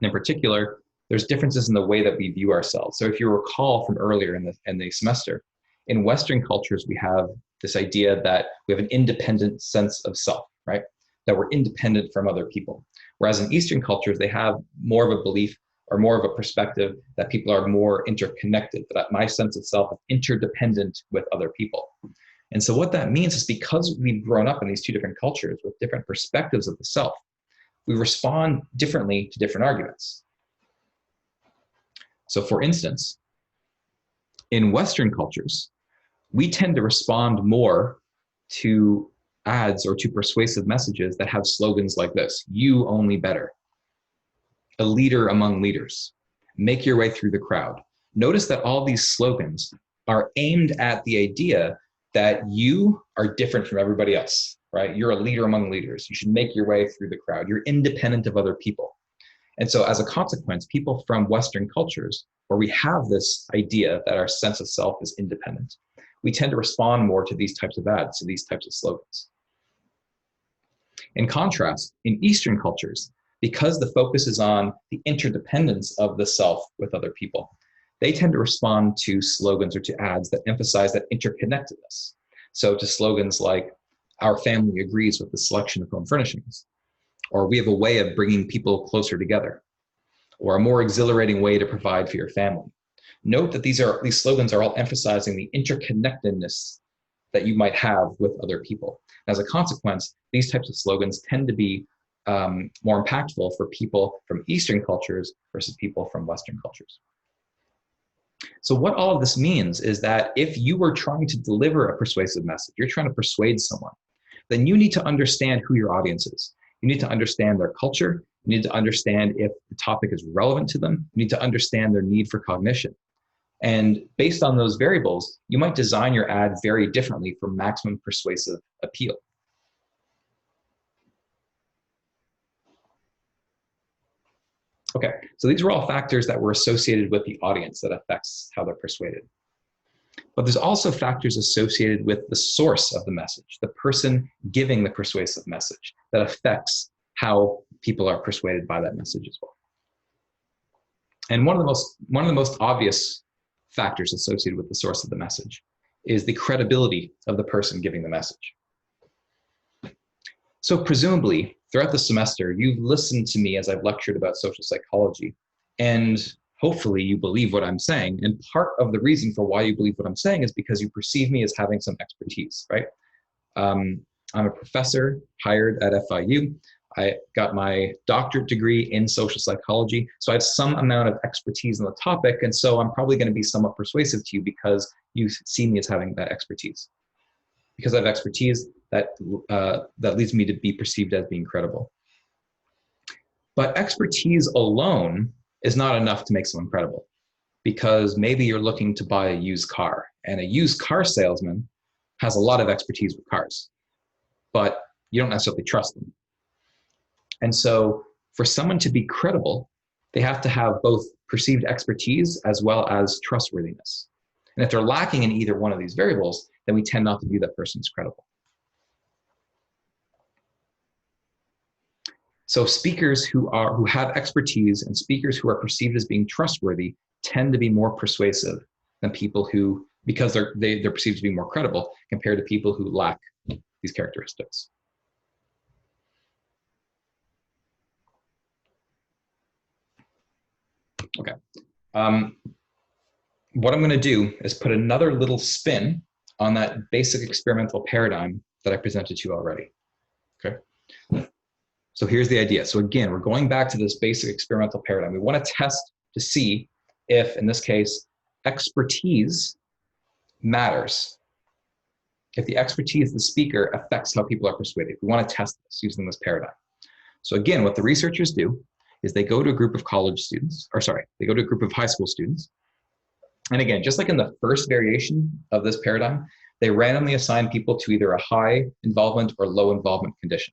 And in particular, there's differences in the way that we view ourselves. So if you recall from earlier in the semester, in Western cultures, we have this idea that we have an independent sense of self, right? That we're independent from other people. Whereas in Eastern cultures, they have more of a belief or more of a perspective that people are more interconnected, that my sense of self is interdependent with other people. And so what that means is because we've grown up in these two different cultures with different perspectives of the self, we respond differently to different arguments. So for instance, in Western cultures, we tend to respond more to ads or to persuasive messages that have slogans like this: you only better, a leader among leaders, make your way through the crowd. Notice that all these slogans are aimed at the idea that you are different from everybody else, right? You're a leader among leaders. You should make your way through the crowd. You're independent of other people. And so as a consequence, people from Western cultures, where we have this idea that our sense of self is independent, we tend to respond more to these types of ads, to these types of slogans. In contrast, in Eastern cultures, because the focus is on the interdependence of the self with other people, they tend to respond to slogans or to ads that emphasize that interconnectedness. So to slogans like, our family agrees with the selection of home furnishings, or we have a way of bringing people closer together, or a more exhilarating way to provide for your family. Note that these slogans are all emphasizing the interconnectedness that you might have with other people. As a consequence, these types of slogans tend to be more impactful for people from Eastern cultures versus people from Western cultures. So what all of this means is that if you are trying to deliver a persuasive message, you're trying to persuade someone, then you need to understand who your audience is. You need to understand their culture. You need to understand if the topic is relevant to them. You need to understand their need for cognition. And based on those variables, you might design your ad very differently for maximum persuasive appeal. Okay, so these are all factors that were associated with the audience that affects how they're persuaded. But there's also factors associated with the source of the message, the person giving the persuasive message, that affects how people are persuaded by that message as well. And one of the most obvious factors associated with the source of the message is the credibility of the person giving the message. So presumably, throughout the semester, you've listened to me as I've lectured about social psychology, and hopefully you believe what I'm saying. And part of the reason for why you believe what I'm saying is because you perceive me as having some expertise, right? I'm a professor hired at FIU. I got my doctorate degree in social psychology. So I have some amount of expertise on the topic. And so I'm probably going to be somewhat persuasive to you because you see me as having that expertise. Because I have expertise, that leads me to be perceived as being credible. But expertise alone is not enough to make someone credible, because maybe you're looking to buy a used car, and a used car salesman has a lot of expertise with cars, but you don't necessarily trust them. And so for someone to be credible, they have to have both perceived expertise as well as trustworthiness. And if they're lacking in either one of these variables, then we tend not to view that person as credible. So speakers who have expertise and speakers who are perceived as being trustworthy tend to be more persuasive than people who, because they're perceived to be more credible, compared to people who lack these characteristics. Okay. What I'm going to do is put another little spin on that basic experimental paradigm that I presented to you already. Okay. So here's the idea. So again, we're going back to this basic experimental paradigm. We want to test to see if, in this case, expertise matters. If the expertise of the speaker affects how people are persuaded. We want to test this using this paradigm. So again, what the researchers do is they go to a group of college students, they go to a group of high school students. And again, just like in the first variation of this paradigm, they randomly assign people to either a high involvement or low involvement condition.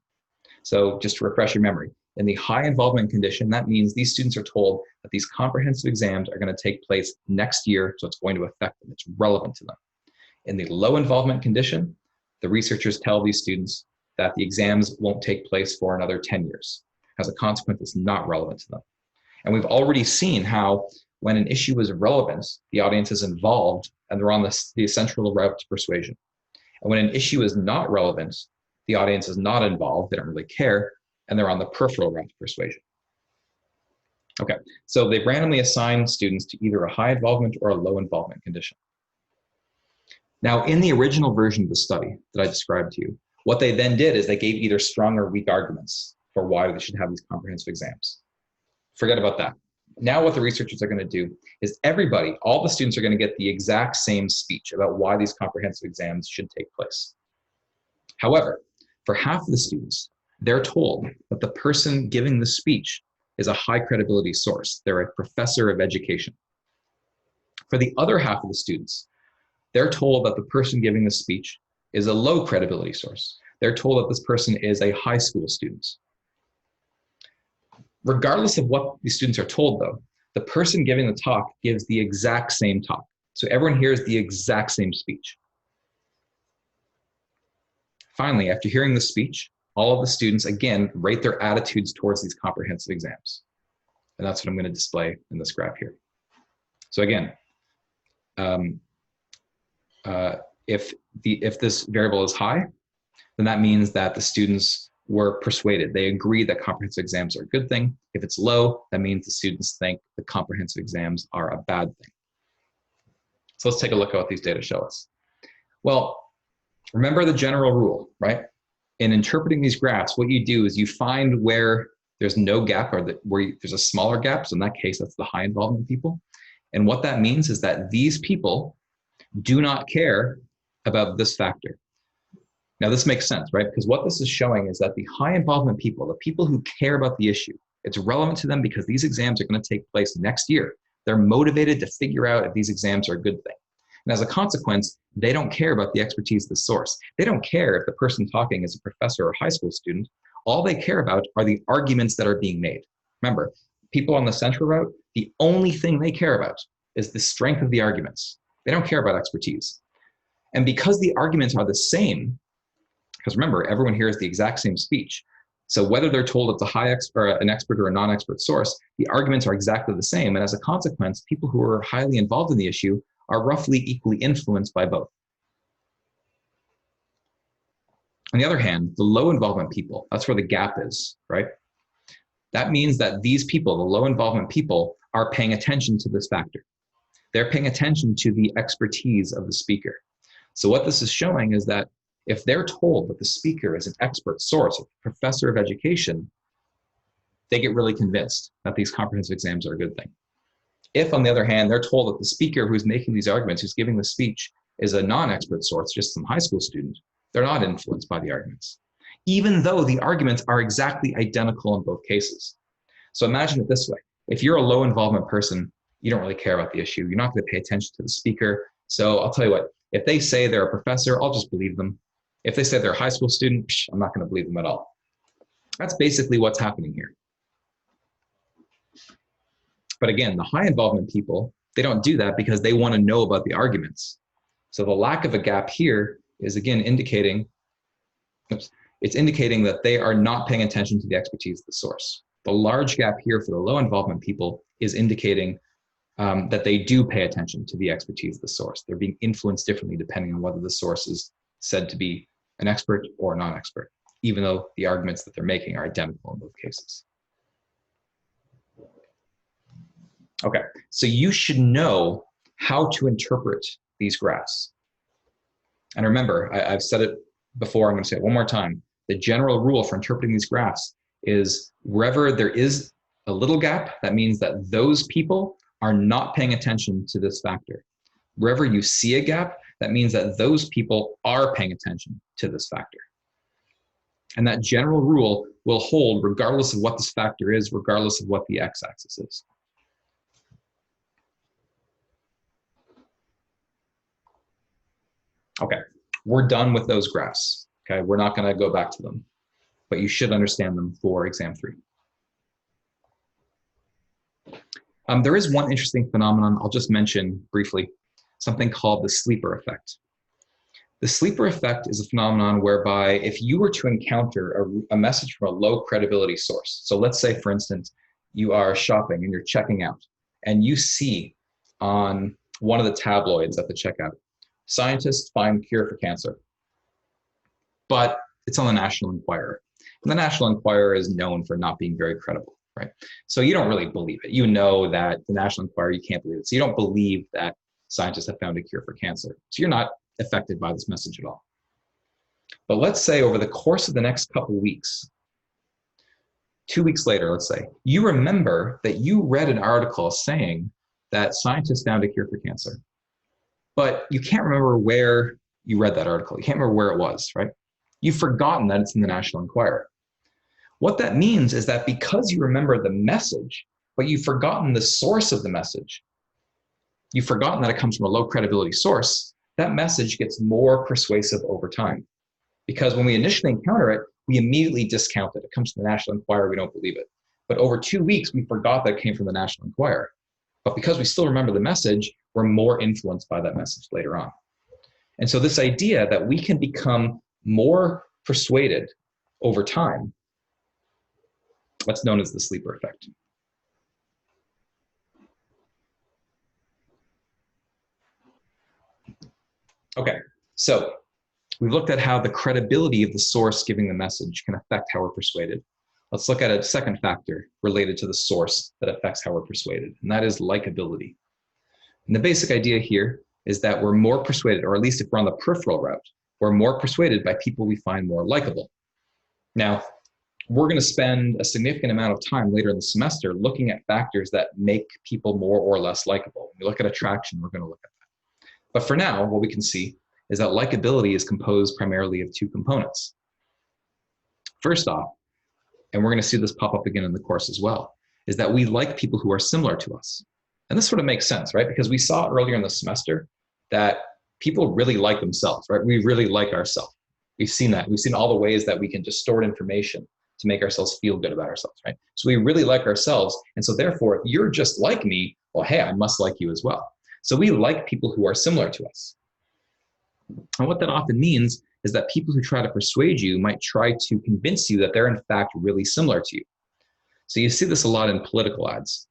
So just to refresh your memory, in the high involvement condition, that means these students are told that these comprehensive exams are going to take place next year, so it's going to affect them, it's relevant to them. In the low involvement condition, the researchers tell these students that the exams won't take place for another 10 years. As a consequence, it's not relevant to them. And we've already seen how when an issue is relevant, the audience is involved and they're on the central route to persuasion. And when an issue is not relevant, the audience is not involved, they don't really care, and they're on the peripheral route to persuasion. Okay, so they randomly assign students to either a high involvement or a low involvement condition. Now, in the original version of the study that I described to you, what they then did is they gave either strong or weak arguments for why they should have these comprehensive exams. Forget about that. Now what the researchers are going to do is everybody, all the students are going to get the exact same speech about why these comprehensive exams should take place. However, for half of the students, they're told that the person giving the speech is a high credibility source. They're a professor of education. For the other half of the students, they're told that the person giving the speech is a low credibility source. they're told that this person is a high school student. Regardless of what the students are told, though, the person giving the talk gives the exact same talk. So everyone hears the exact same speech. Finally, after hearing the speech, all of the students, again, rate their attitudes towards these comprehensive exams. And that's what I'm going to display in this graph here. So again, if this variable is high, then that means that the students were persuaded. They agree that comprehensive exams are a good thing. If it's low, that means the students think the comprehensive exams are a bad thing. So let's take a look at what these data show us. Well, remember the general rule, right? In interpreting these graphs, what you do is you find where there's no gap, or there's a smaller gap. So in that case, that's the high involvement people. And what that means is that these people do not care about this factor. Now, this makes sense, right? Because what this is showing is that the high involvement people, the people who care about the issue, it's relevant to them because these exams are going to take place next year. They're motivated to figure out if these exams are a good thing. And as a consequence, they don't care about the expertise of the source. They don't care if the person talking is a professor or high school student. All they care about are the arguments that are being made. Remember, people on the central route, the only thing they care about is the strength of the arguments. They don't care about expertise. And because the arguments are the same, because remember, everyone hears the exact same speech. So whether they're told it's an expert or a non-expert source, the arguments are exactly the same. And as a consequence, people who are highly involved in the issue are roughly equally influenced by both. On the other hand, the low involvement people, that's where the gap is, right? That means that these people, the low involvement people, are paying attention to this factor. They're paying attention to the expertise of the speaker. So what this is showing is that if they're told that the speaker is an expert source, a professor of education, they get really convinced that these comprehensive exams are a good thing. If, on the other hand, they're told that the speaker who's making these arguments, who's giving the speech, is a non-expert source, just some high school student, they're not influenced by the arguments, even though the arguments are exactly identical in both cases. So imagine it this way. If you're a low involvement person, you don't really care about the issue. You're not going to pay attention to the speaker. So I'll tell you what, if they say they're a professor, I'll just believe them. If they say they're a high school student, I'm not going to believe them at all. That's basically what's happening here. But again, the high involvement people, they don't do that because they want to know about the arguments. So the lack of a gap here is again indicating, it's indicating that they are not paying attention to the expertise of the source. The large gap here for the low involvement people is indicating that they do pay attention to the expertise of the source. They're being influenced differently depending on whether the source is said to be an expert or a non-expert, even though the arguments that they're making are identical in both cases. Okay, so you should know how to interpret these graphs. And remember, I've said it before, I'm going to say it one more time. The general rule for interpreting these graphs is wherever there is a little gap, that means that those people are not paying attention to this factor. Wherever you see a gap, that means that those people are paying attention to this factor. And that general rule will hold regardless of what this factor is, regardless of what the x-axis is. Okay, we're done with those graphs. Okay, we're not going to go back to them, but you should understand them for exam 3. There is one interesting phenomenon I'll just mention briefly, something called the sleeper effect. The sleeper effect is a phenomenon whereby if you were to encounter a message from a low credibility source, so let's say, for instance, you are shopping and you're checking out, and you see on one of the tabloids at the checkout, scientists find cure for cancer, but it's on the National Enquirer. And the National Enquirer is known for not being very credible, right? So you don't really believe it. You know that the National Enquirer, you can't believe it. So you don't believe that scientists have found a cure for cancer. So you're not affected by this message at all. But let's say over the course of the next couple of weeks, 2 weeks later, let's say, you remember that you read an article saying that scientists found a cure for cancer, but you can't remember where you read that article. You can't remember where it was, right? You've forgotten that it's in the National Enquirer. What that means is that because you remember the message, but you've forgotten the source of the message, you've forgotten that it comes from a low credibility source, that message gets more persuasive over time. Because when we initially encounter it, we immediately discount it. It comes from the National Enquirer, we don't believe it. But over 2 weeks, we forgot that it came from the National Enquirer. But because we still remember the message, we're more influenced by that message later on. And so this idea that we can become more persuaded over time, that's known as the sleeper effect. Okay, so we've looked at how the credibility of the source giving the message can affect how we're persuaded. Let's look at a second factor related to the source that affects how we're persuaded, and that is likability. And the basic idea here is that we're more persuaded, or at least if we're on the peripheral route, we're more persuaded by people we find more likable. Now, we're going to spend a significant amount of time later in the semester looking at factors that make people more or less likable. When we look at attraction, we're going to look at that. But for now, what we can see is that likability is composed primarily of two components. First off, and we're going to see this pop up again in the course as well, is that we like people who are similar to us. And this sort of makes sense, right? Because we saw earlier in the semester that people really like themselves, right? We really like ourselves. We've seen that. We've seen all the ways that we can distort information to make ourselves feel good about ourselves, right? So we really like ourselves. And so therefore, if you're just like me, well, hey, I must like you as well. So we like people who are similar to us. And what that often means is that people who try to persuade you might try to convince you that they're in fact really similar to you. So you see this a lot in political ads.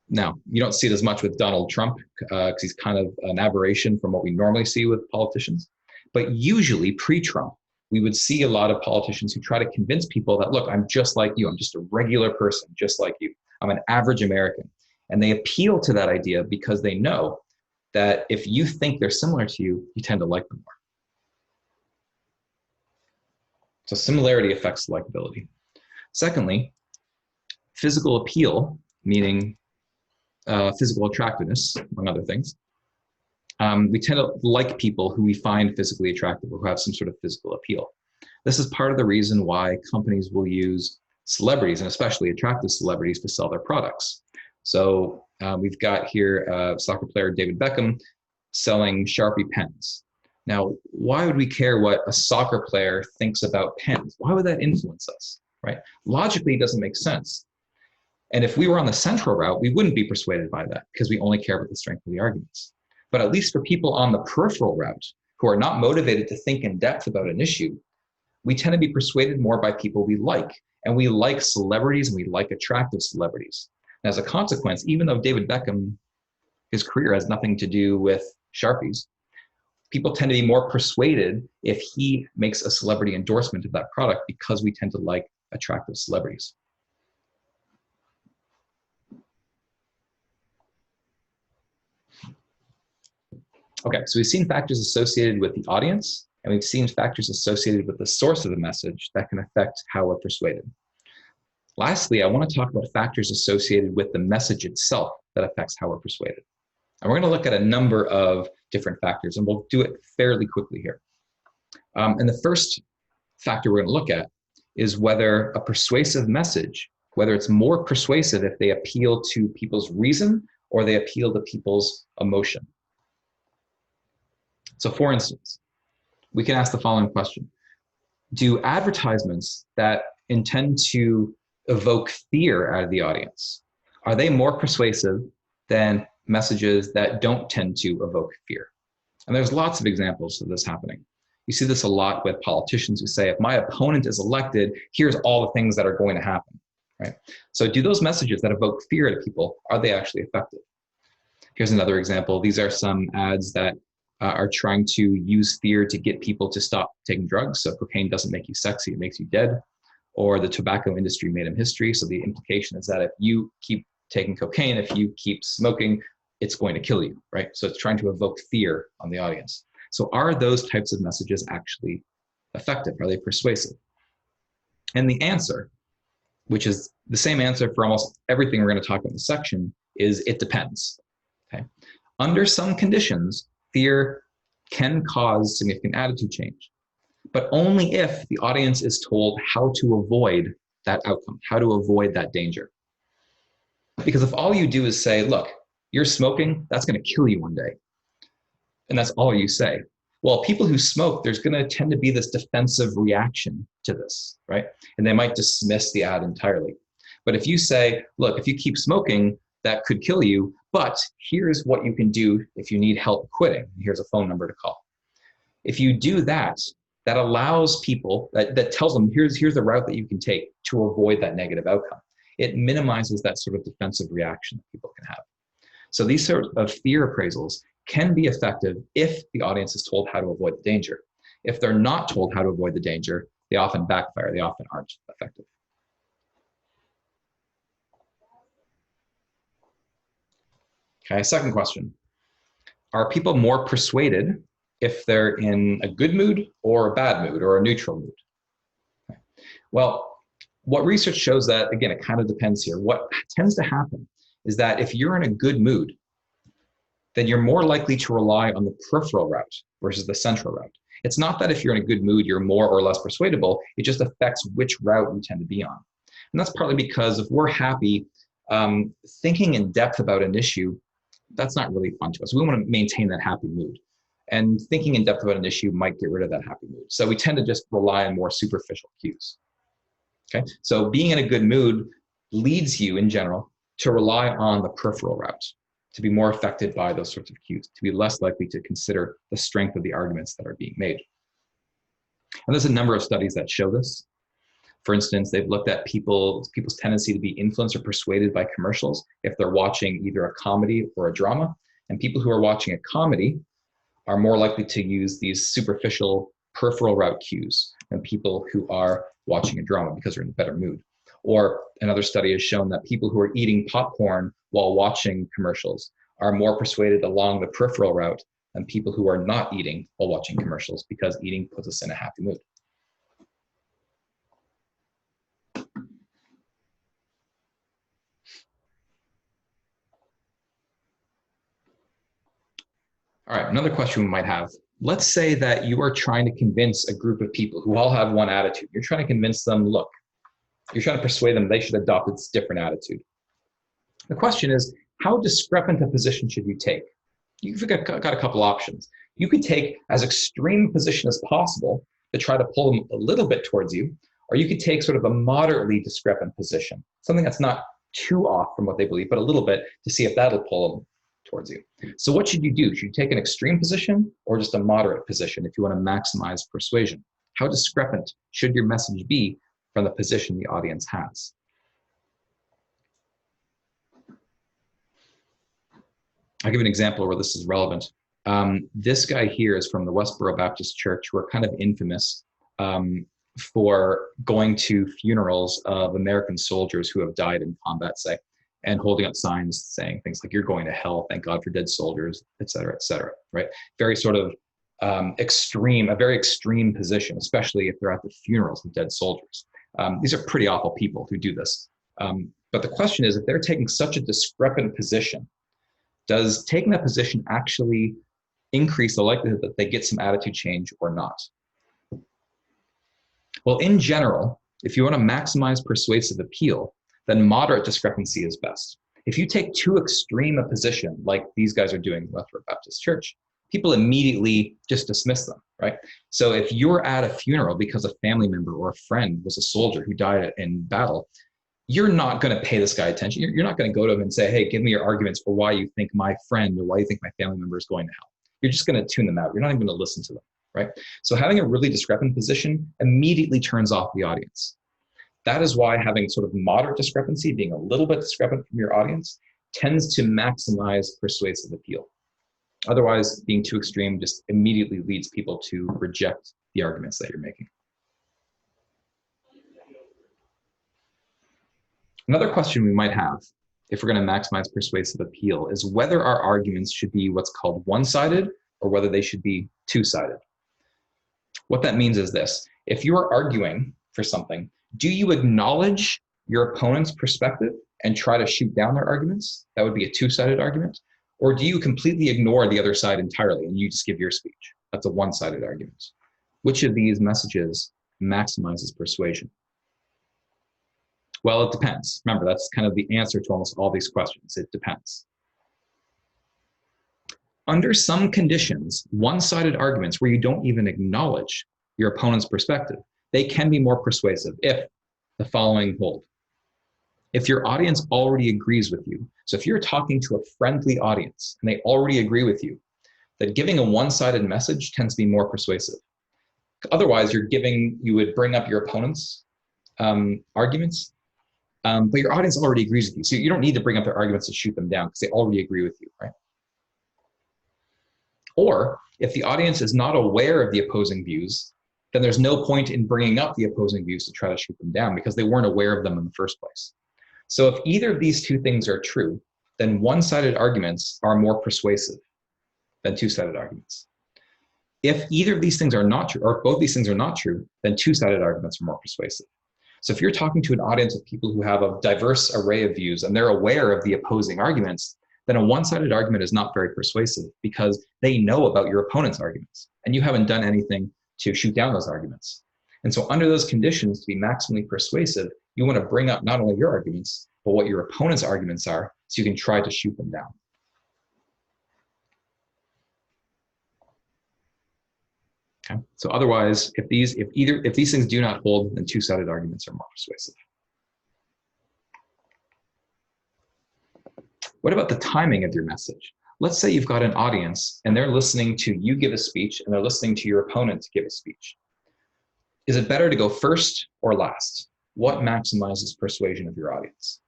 Now, you don't see it as much with Donald Trump because he's kind of an aberration from what we normally see with politicians. But usually pre-Trump, we would see a lot of politicians who try to convince people that, look, I'm just like you. I'm just a regular person, just like you. I'm an average American. And they appeal to that idea because they know that if you think they're similar to you, you tend to like them more. So similarity affects likability. Secondly, physical appeal, meaning physical attractiveness, among other things. We tend to like people who we find physically attractive or who have some sort of physical appeal. This is part of the reason why companies will use celebrities, and especially attractive celebrities, to sell their products. So we've got here soccer player David Beckham selling Sharpie pens. Now, why would we care what a soccer player thinks about pens? Why would that influence us, right? Logically, it doesn't make sense. And if we were on the central route, we wouldn't be persuaded by that because we only care about the strength of the arguments. But at least for people on the peripheral route who are not motivated to think in depth about an issue, we tend to be persuaded more by people we like. And we like celebrities and we like attractive celebrities. And as a consequence, even though David Beckham, his career has nothing to do with Sharpies, people tend to be more persuaded if he makes a celebrity endorsement of that product because we tend to like attractive celebrities. Okay, so we've seen factors associated with the audience, and we've seen factors associated with the source of the message that can affect how we're persuaded. Lastly, I want to talk about factors associated with the message itself that affects how we're persuaded. And we're going to look at a number of different factors, and we'll do it fairly quickly here. And the first factor we're going to look at is whether a persuasive message, whether it's more persuasive if they appeal to people's reason or they appeal to people's emotion. So for instance, we can ask the following question. Do advertisements that intend to evoke fear out of the audience, are they more persuasive than messages that don't tend to evoke fear? And there's lots of examples of this happening. You see this a lot with politicians who say, if my opponent is elected, here's all the things that are going to happen, right? So do those messages that evoke fear to people, are they actually effective? Here's another example. These are some ads that are trying to use fear to get people to stop taking drugs. So cocaine doesn't make you sexy, it makes you dead. Or the tobacco industry made him history. So the implication is that if you keep taking cocaine, if you keep smoking, it's going to kill you, right? So it's trying to evoke fear on the audience. So are those types of messages actually effective? Are they persuasive? And the answer, which is the same answer for almost everything we're going to talk about in this section, is it depends. Okay? Under some conditions, fear can cause significant attitude change, but only if the audience is told how to avoid that outcome, how to avoid that danger. Because if all you do is say, look, you're smoking, that's going to kill you one day, and that's all you say, Well, people who smoke, there's going to tend to be this defensive reaction to this, right? And they might dismiss the ad entirely. But if you say, look, if you keep smoking, that could kill you, but here's what you can do if you need help quitting. Here's a phone number to call. If you do that, that allows people, that tells them, here's the route that you can take to avoid that negative outcome. It minimizes that sort of defensive reaction that people can have. So these sort of fear appraisals can be effective if the audience is told how to avoid the danger. If they're not told how to avoid the danger, they often backfire. They often aren't effective. Okay, second question. Are people more persuaded if they're in a good mood or a bad mood or a neutral mood? Okay. Well, what research shows that, again, it kind of depends here. What tends to happen is that if you're in a good mood, then you're more likely to rely on the peripheral route versus the central route. It's not that if you're in a good mood, you're more or less persuadable. It just affects which route you tend to be on. And that's partly because if we're happy, thinking in depth about an issue, that's not really fun to us. We want to maintain that happy mood. And thinking in depth about an issue might get rid of that happy mood. So we tend to just rely on more superficial cues. Okay, so being in a good mood leads you in general to rely on the peripheral route, to be more affected by those sorts of cues, to be less likely to consider the strength of the arguments that are being made. And there's a number of studies that show this. For instance, they've looked at people's tendency to be influenced or persuaded by commercials if they're watching either a comedy or a drama. And people who are watching a comedy are more likely to use these superficial peripheral route cues than people who are watching a drama because they're in a better mood. Or another study has shown that people who are eating popcorn while watching commercials are more persuaded along the peripheral route than people who are not eating while watching commercials, because eating puts us in a happy mood. All right, another question we might have. Let's say that you are trying to convince a group of people who all have one attitude. You're trying to convince them, look, you're trying to persuade them they should adopt this different attitude. The question is, how discrepant a position should you take? You've got a couple options. You could take as extreme a position as possible to try to pull them a little bit towards you, or you could take sort of a moderately discrepant position, something that's not too off from what they believe, but a little bit, to see if that'll pull them towards you. So what should you do? Should you take an extreme position or just a moderate position if you want to maximize persuasion? How discrepant should your message be from the position the audience has? I'll give an example where this is relevant. This guy here is from the Westboro Baptist Church, who are kind of infamous for going to funerals of American soldiers who have died in combat, say, and holding up signs saying things like, you're going to hell, thank God for dead soldiers, et cetera, right? Very sort of extreme, a very extreme position, especially if they're at the funerals of dead soldiers. These are pretty awful people who do this. But the question is, if they're taking such a discrepant position, does taking that position actually increase the likelihood that they get some attitude change or not? Well, in general, if you want to maximize persuasive appeal, then moderate discrepancy is best. If you take too extreme a position, like these guys are doing with Westboro Baptist Church, people immediately just dismiss them, right? So if you're at a funeral because a family member or a friend was a soldier who died in battle, you're not going to pay this guy attention. You're not going to go to him and say, hey, give me your arguments for why you think my friend or why you think my family member is going to hell. You're just going to tune them out. You're not even going to listen to them, right? So having a really discrepant position immediately turns off the audience. That is why having sort of moderate discrepancy, being a little bit discrepant from your audience, tends to maximize persuasive appeal. Otherwise, being too extreme just immediately leads people to reject the arguments that you're making. Another question we might have, if we're going to maximize persuasive appeal, is whether our arguments should be what's called one-sided or whether they should be two-sided. What that means is this: if you are arguing for something, do you acknowledge your opponent's perspective and try to shoot down their arguments? That would be a two-sided argument. Or do you completely ignore the other side entirely and you just give your speech? That's a one-sided argument. Which of these messages maximizes persuasion? Well, it depends. Remember, that's kind of the answer to almost all these questions. It depends. Under some conditions, one-sided arguments where you don't even acknowledge your opponent's perspective, they can be more persuasive if the following hold. If your audience already agrees with you, so if you're talking to a friendly audience and they already agree with you, that giving a one-sided message tends to be more persuasive. Otherwise, you would bring up your opponent's arguments, but your audience already agrees with you. So you don't need to bring up their arguments to shoot them down because they already agree with you, right? Or if the audience is not aware of the opposing views, then there's no point in bringing up the opposing views to try to shoot them down because they weren't aware of them in the first place. So if either of these two things are true, then one-sided arguments are more persuasive than two-sided arguments. If either of these things are not true, or if both these things are not true, then two-sided arguments are more persuasive. So if you're talking to an audience of people who have a diverse array of views and they're aware of the opposing arguments, then a one-sided argument is not very persuasive because they know about your opponent's arguments and you haven't done anything to shoot down those arguments. And so under those conditions, to be maximally persuasive, you want to bring up not only your arguments, but what your opponent's arguments are so you can try to shoot them down. Okay. So otherwise, if these things do not hold, then two-sided arguments are more persuasive. What about the timing of your message? Let's say you've got an audience and they're listening to you give a speech and they're listening to your opponent give a speech. Is it better to go first or last? What maximizes persuasion of your audience?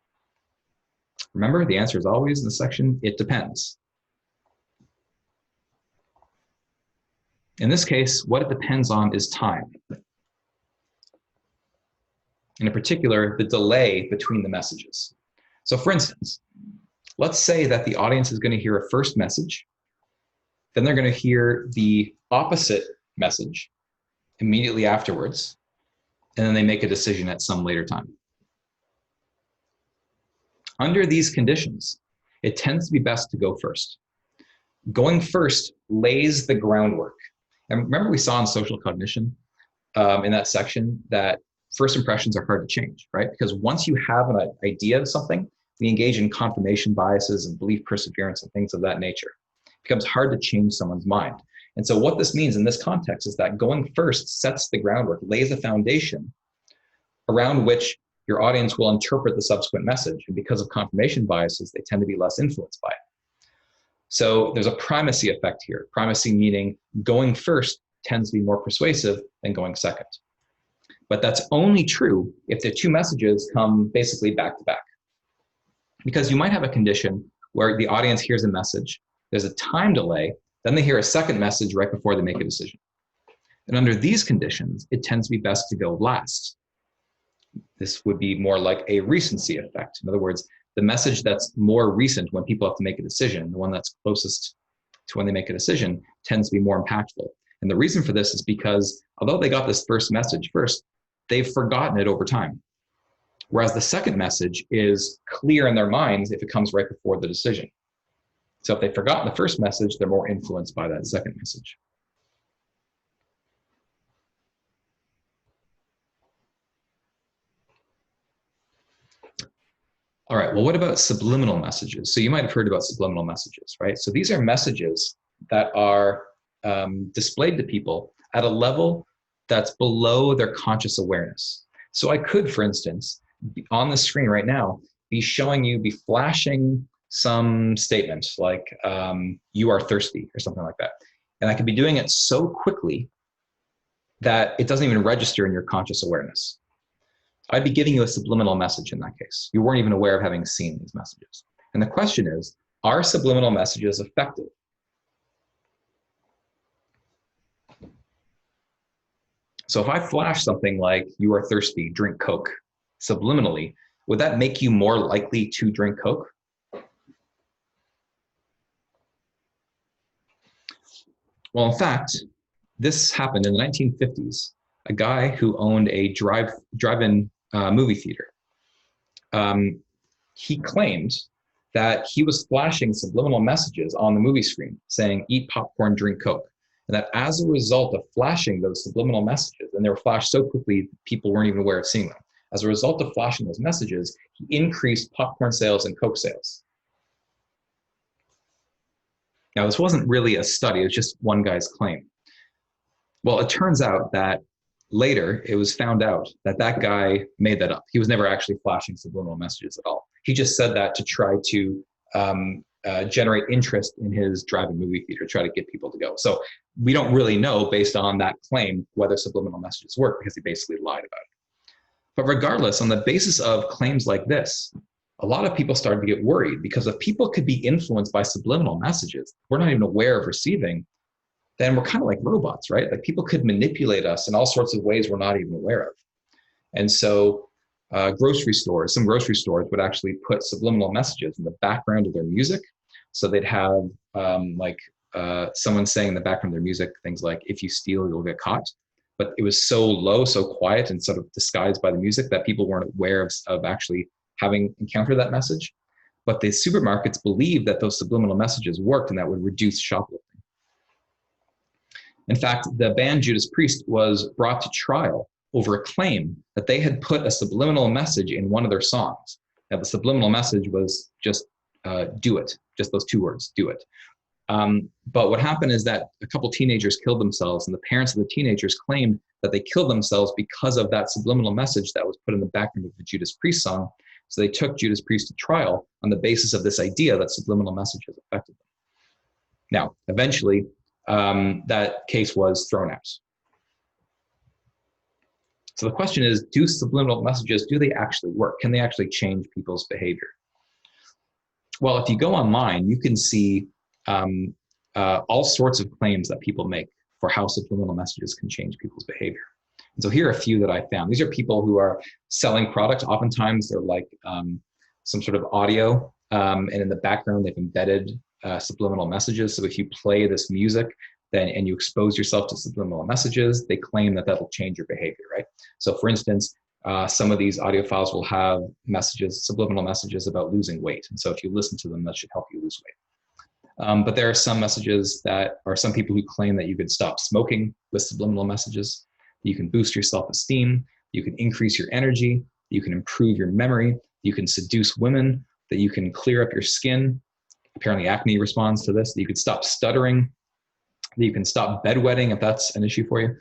Remember, the answer is always in the section, it depends. In this case, what it depends on is time. And in particular, the delay between the messages. So for instance, let's say that the audience is going to hear a first message, then they're going to hear the opposite message immediately afterwards, and then they make a decision at some later time. Under these conditions, it tends to be best to go first. Going first lays the groundwork. And remember we saw in social cognition in that section that first impressions are hard to change, right? Because once you have an idea of something, we engage in confirmation biases and belief perseverance and things of that nature. It becomes hard to change someone's mind. And so what this means in this context is that going first sets the groundwork, lays a foundation around which your audience will interpret the subsequent message. And because of confirmation biases, they tend to be less influenced by it. So there's a primacy effect here. Primacy meaning going first tends to be more persuasive than going second. But that's only true if the two messages come basically back to back. Because you might have a condition where the audience hears a message, there's a time delay, then they hear a second message right before they make a decision. And under these conditions, it tends to be best to go last. This would be more like a recency effect. In other words, the message that's more recent when people have to make a decision, the one that's closest to when they make a decision, tends to be more impactful. And the reason for this is because although they got this first message first, they've forgotten it over time. Whereas the second message is clear in their minds if it comes right before the decision. So if they've forgotten the first message, they're more influenced by that second message. All right, well, what about subliminal messages? So you might have heard about subliminal messages, right? So these are messages that are displayed to people at a level that's below their conscious awareness. So I could, for instance, on the screen right now, be flashing some statement like, you are thirsty or something like that. And I could be doing it so quickly that it doesn't even register in your conscious awareness. I'd be giving you a subliminal message in that case. You weren't even aware of having seen these messages. And the question is, are subliminal messages effective? So if I flash something like, you are thirsty, drink Coke, subliminally, would that make you more likely to drink Coke? Well, in fact, this happened in the 1950s. A guy who owned a drive-in movie theater. He claimed that he was flashing subliminal messages on the movie screen saying, eat popcorn, drink Coke. And that as a result of flashing those subliminal messages, and they were flashed so quickly, people weren't even aware of seeing them. As a result of flashing those messages, he increased popcorn sales and Coke sales. Now, this wasn't really a study, it was just one guy's claim. Well, it turns out that later it was found out that that guy made that up. He was never actually flashing subliminal messages at all. He just said that to try to generate interest in his drive-in movie theater, try to get people to go. So we don't really know, based on that claim, whether subliminal messages work, because he basically lied about it. But regardless, on the basis of claims like this, a lot of people started to get worried, because if people could be influenced by subliminal messages we're not even aware of receiving, then we're kind of like robots, right? Like, people could manipulate us in all sorts of ways we're not even aware of. And so some grocery stores would actually put subliminal messages in the background of their music. So they'd have someone saying in the background of their music things like, if you steal, you'll get caught. But it was so low, so quiet, and sort of disguised by the music that people weren't aware of actually having encountered that message. But the supermarkets believed that those subliminal messages worked, and that would reduce shoplifting. In fact, the band Judas Priest was brought to trial over a claim that they had put a subliminal message in one of their songs. Now, the subliminal message was just do it, just those two words, do it. But what happened is that a couple teenagers killed themselves, and the parents of the teenagers claimed that they killed themselves because of that subliminal message that was put in the background of the Judas Priest song. So they took Judas Priest to trial on the basis of this idea that subliminal messages affected them. Now, eventually, that case was thrown out. So the question is, do subliminal messages, do they actually work? Can they actually change people's behavior? Well, if you go online, you can see all sorts of claims that people make for how subliminal messages can change people's behavior. And so here are a few that I found. These are people who are selling products. Oftentimes they're like some sort of audio, and in the background they've embedded subliminal messages. So if you play this music and you expose yourself to subliminal messages, they claim that that'll change your behavior, right? So for instance, some of these audio files will have messages, subliminal messages about losing weight. And so if you listen to them, that should help you lose weight. But there are some messages that are some people who claim that you could stop smoking with subliminal messages, you can boost your self-esteem, you can increase your energy, you can improve your memory, you can seduce women, that you can clear up your skin. Apparently acne responds to this, that you could stop stuttering, that you can stop bedwetting if that's an issue for you.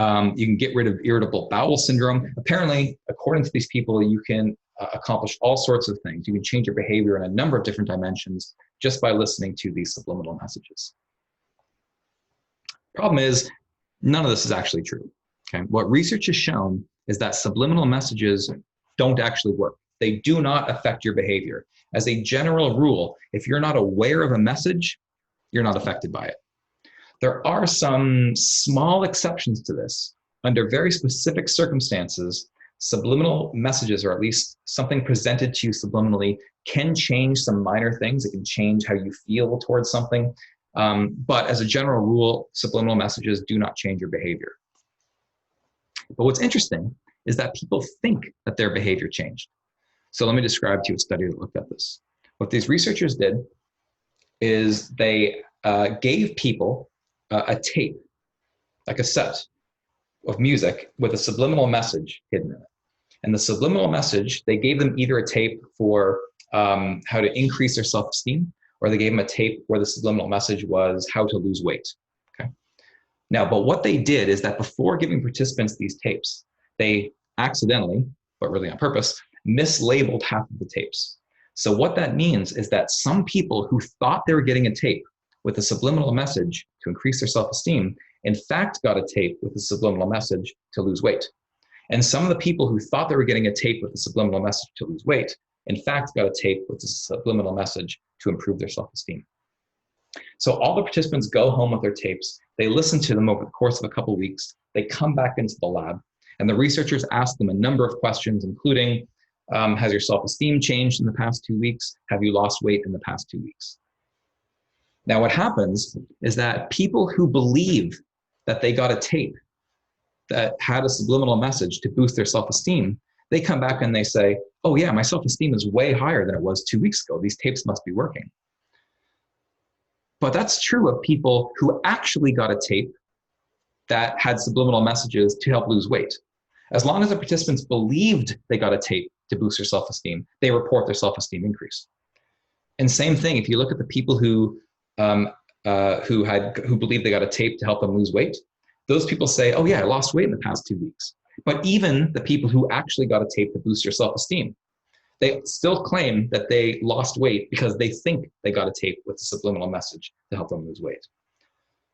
You can get rid of irritable bowel syndrome. Apparently, according to these people, you can accomplish all sorts of things. You can change your behavior in a number of different dimensions just by listening to these subliminal messages. Problem is, none of this is actually true. Okay? What research has shown is that subliminal messages don't actually work. They do not affect your behavior. As a general rule, if you're not aware of a message, you're not affected by it. There are some small exceptions to this. Under very specific circumstances, subliminal messages, or at least something presented to you subliminally, can change some minor things. It can change how you feel towards something. But as a general rule, subliminal messages do not change your behavior. But what's interesting is that people think that their behavior changed. So let me describe to you a study that looked at this. What these researchers did is they gave people a tape, like a set of music with a subliminal message hidden in it. And the subliminal message, they gave them either a tape for how to increase their self-esteem, or they gave them a tape where the subliminal message was how to lose weight. Okay. Now, but what they did is that before giving participants these tapes, they accidentally, but really on purpose, mislabeled half of the tapes. So what that means is that some people who thought they were getting a tape with a subliminal message to increase their self-esteem, in fact got a tape with a subliminal message to lose weight. And some of the people who thought they were getting a tape with a subliminal message to lose weight, in fact got a tape with a subliminal message to improve their self-esteem. So all the participants go home with their tapes, they listen to them over the course of a couple of weeks, they come back into the lab, and the researchers ask them a number of questions, including, has your self-esteem changed in the past 2 weeks? Have you lost weight in the past 2 weeks? Now, what happens is that people who believe that they got a tape that had a subliminal message to boost their self-esteem, they come back and they say, oh yeah, my self-esteem is way higher than it was 2 weeks ago. These tapes must be working. But that's true of people who actually got a tape that had subliminal messages to help lose weight. As long as the participants believed they got a tape to boost their self-esteem, they report their self-esteem increase. And same thing, if you look at the people who who believed they got a tape to help them lose weight. Those people say, oh yeah, I lost weight in the past 2 weeks. But even the people who actually got a tape to boost your self-esteem, they still claim that they lost weight because they think they got a tape with a subliminal message to help them lose weight.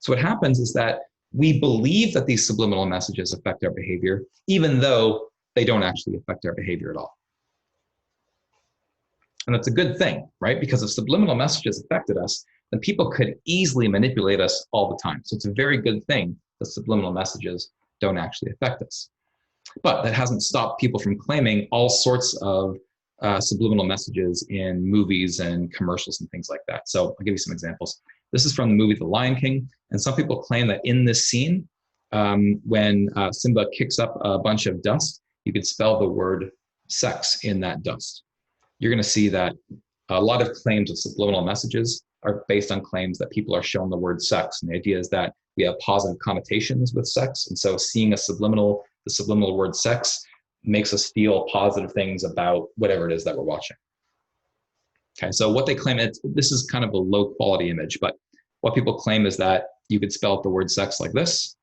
So what happens is that we believe that these subliminal messages affect our behavior, even though they don't actually affect our behavior at all. And that's a good thing, right? Because if subliminal messages affected us, then people could easily manipulate us all the time. So it's a very good thing that subliminal messages don't actually affect us. But that hasn't stopped people from claiming all sorts of subliminal messages in movies and commercials and things like that. So I'll give you some examples. This is from the movie The Lion King. And some people claim that in this scene, when Simba kicks up a bunch of dust, you could spell the word sex in that dust. You're going to see that a lot of claims of subliminal messages are based on claims that people are shown the word sex. And the idea is that we have positive connotations with sex. And so seeing the subliminal word sex makes us feel positive things about whatever it is that we're watching. Okay, so what they claim, this is kind of a low quality image, but what people claim is that you could spell out the word sex like this.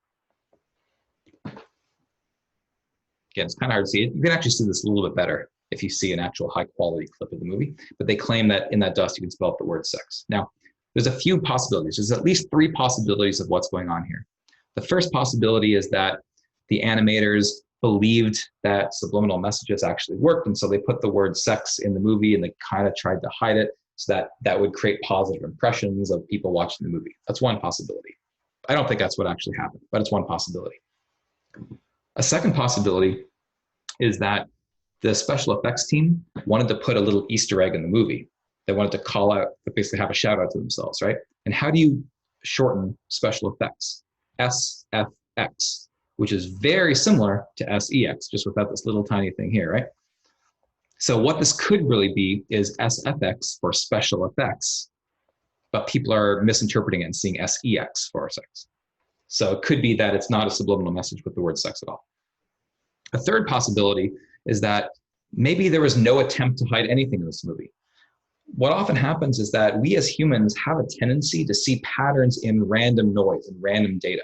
Again, it's kind of hard to see it. You can actually see this a little bit better if you see an actual high quality clip of the movie, but they claim that in that dust, you can spell out the word sex. Now, there's a few possibilities. There's at least 3 possibilities of what's going on here. The first possibility is that the animators believed that subliminal messages actually worked, and so they put the word sex in the movie and they kind of tried to hide it so that that would create positive impressions of people watching the movie. That's one possibility. I don't think that's what actually happened, but it's one possibility. A second possibility is that the special effects team wanted to put a little Easter egg in the movie. They wanted to call out, basically have a shout out to themselves, right? And how do you shorten special effects? SFX, which is very similar to SEX, just without this little tiny thing here, right? So what this could really be is SFX for special effects, but people are misinterpreting it and seeing SEX for sex. So it could be that it's not a subliminal message with the word sex at all. A third possibility is that maybe there was no attempt to hide anything in this movie. What often happens is that we as humans have a tendency to see patterns in random noise and random data.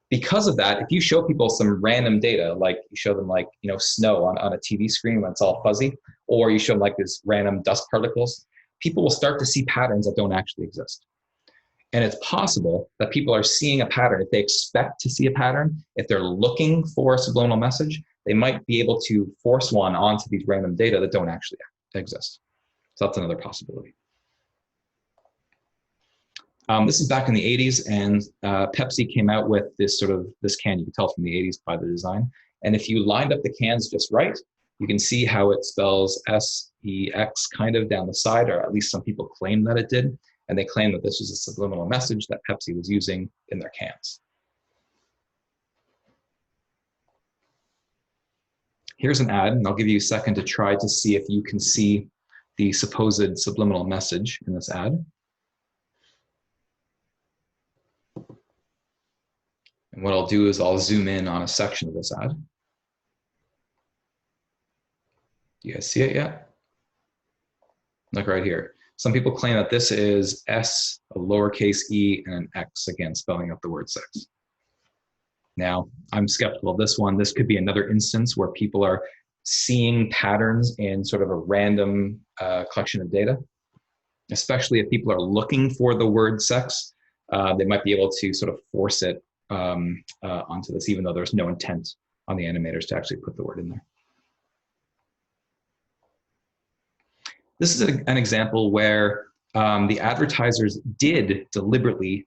Because of that, if you show people some random data, like you show them like, snow on a TV screen when it's all fuzzy, or you show them like this random dust particles, people will start to see patterns that don't actually exist. And it's possible that people are seeing a pattern. If they expect to see a pattern, if they're looking for a subliminal message, they might be able to force one onto these random data that don't actually exist. So that's another possibility. This is back in the 80s, and Pepsi came out with this can. You can tell from the 80s by the design. And if you lined up the cans just right, you can see how it spells SEX kind of down the side, or at least some people claim that it did. And they claim that this was a subliminal message that Pepsi was using in their cans. Here's an ad, and I'll give you a second to try to see if you can see the supposed subliminal message in this ad. And what I'll do is I'll zoom in on a section of this ad. You guys see it yet? Look right here. Some people claim that this is S, a lowercase e, and an X, again, spelling out the word sex. Now, I'm skeptical of this one. This could be another instance where people are seeing patterns in sort of a random collection of data, especially if people are looking for the word sex. They might be able to sort of force it onto this, even though there's no intent on the animators to actually put the word in there. This is an example where the advertisers did deliberately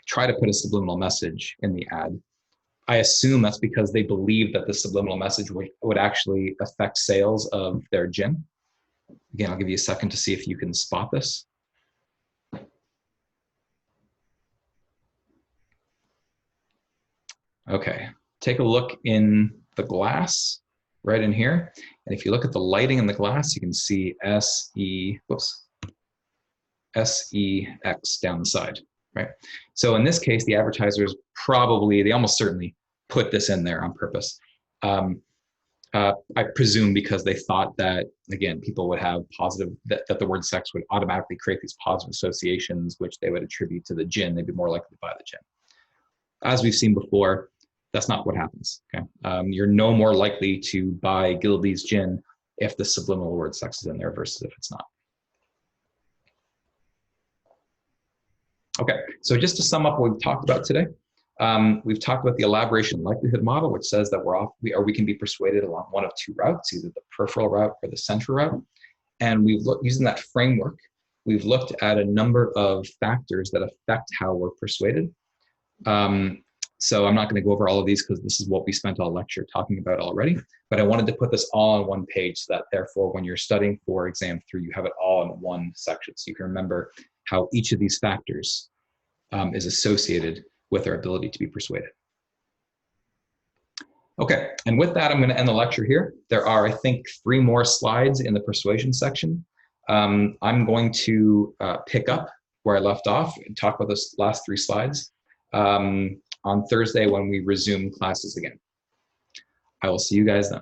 try to put a subliminal message in the ad. I assume that's because they believe that the subliminal message would actually affect sales of their gin. Again, I'll give you a second to see if you can spot this. Okay, take a look in the glass right in here. And if you look at the lighting in the glass, you can see SEX down the side, right? So in this case, the advertisers they almost certainly put this in there on purpose. I presume because they thought that, again, people would have positive, that the word sex would automatically create these positive associations, which they would attribute to the jinn. They'd be more likely to buy the jinn. As we've seen before, that's not what happens. Okay, you're no more likely to buy Gilby's gin if the subliminal word sex is in there versus if it's not. Okay, so just to sum up what we've talked about today, we've talked about the elaboration likelihood model, which says that we can be persuaded along one of two routes, either the peripheral route or the central route. And we've looked, using that framework, we've looked at a number of factors that affect how we're persuaded. So I'm not going to go over all of these because this is what we spent all lecture talking about already, but I wanted to put this all on one page so that therefore when you're studying for exam 3, you have it all in one section. So you can remember how each of these factors is associated with our ability to be persuaded. Okay, and with that, I'm going to end the lecture here. There are, I think, 3 more slides in the persuasion section. I'm going to pick up where I left off and talk about those last 3 slides on Thursday when we resume classes again. I will see you guys then.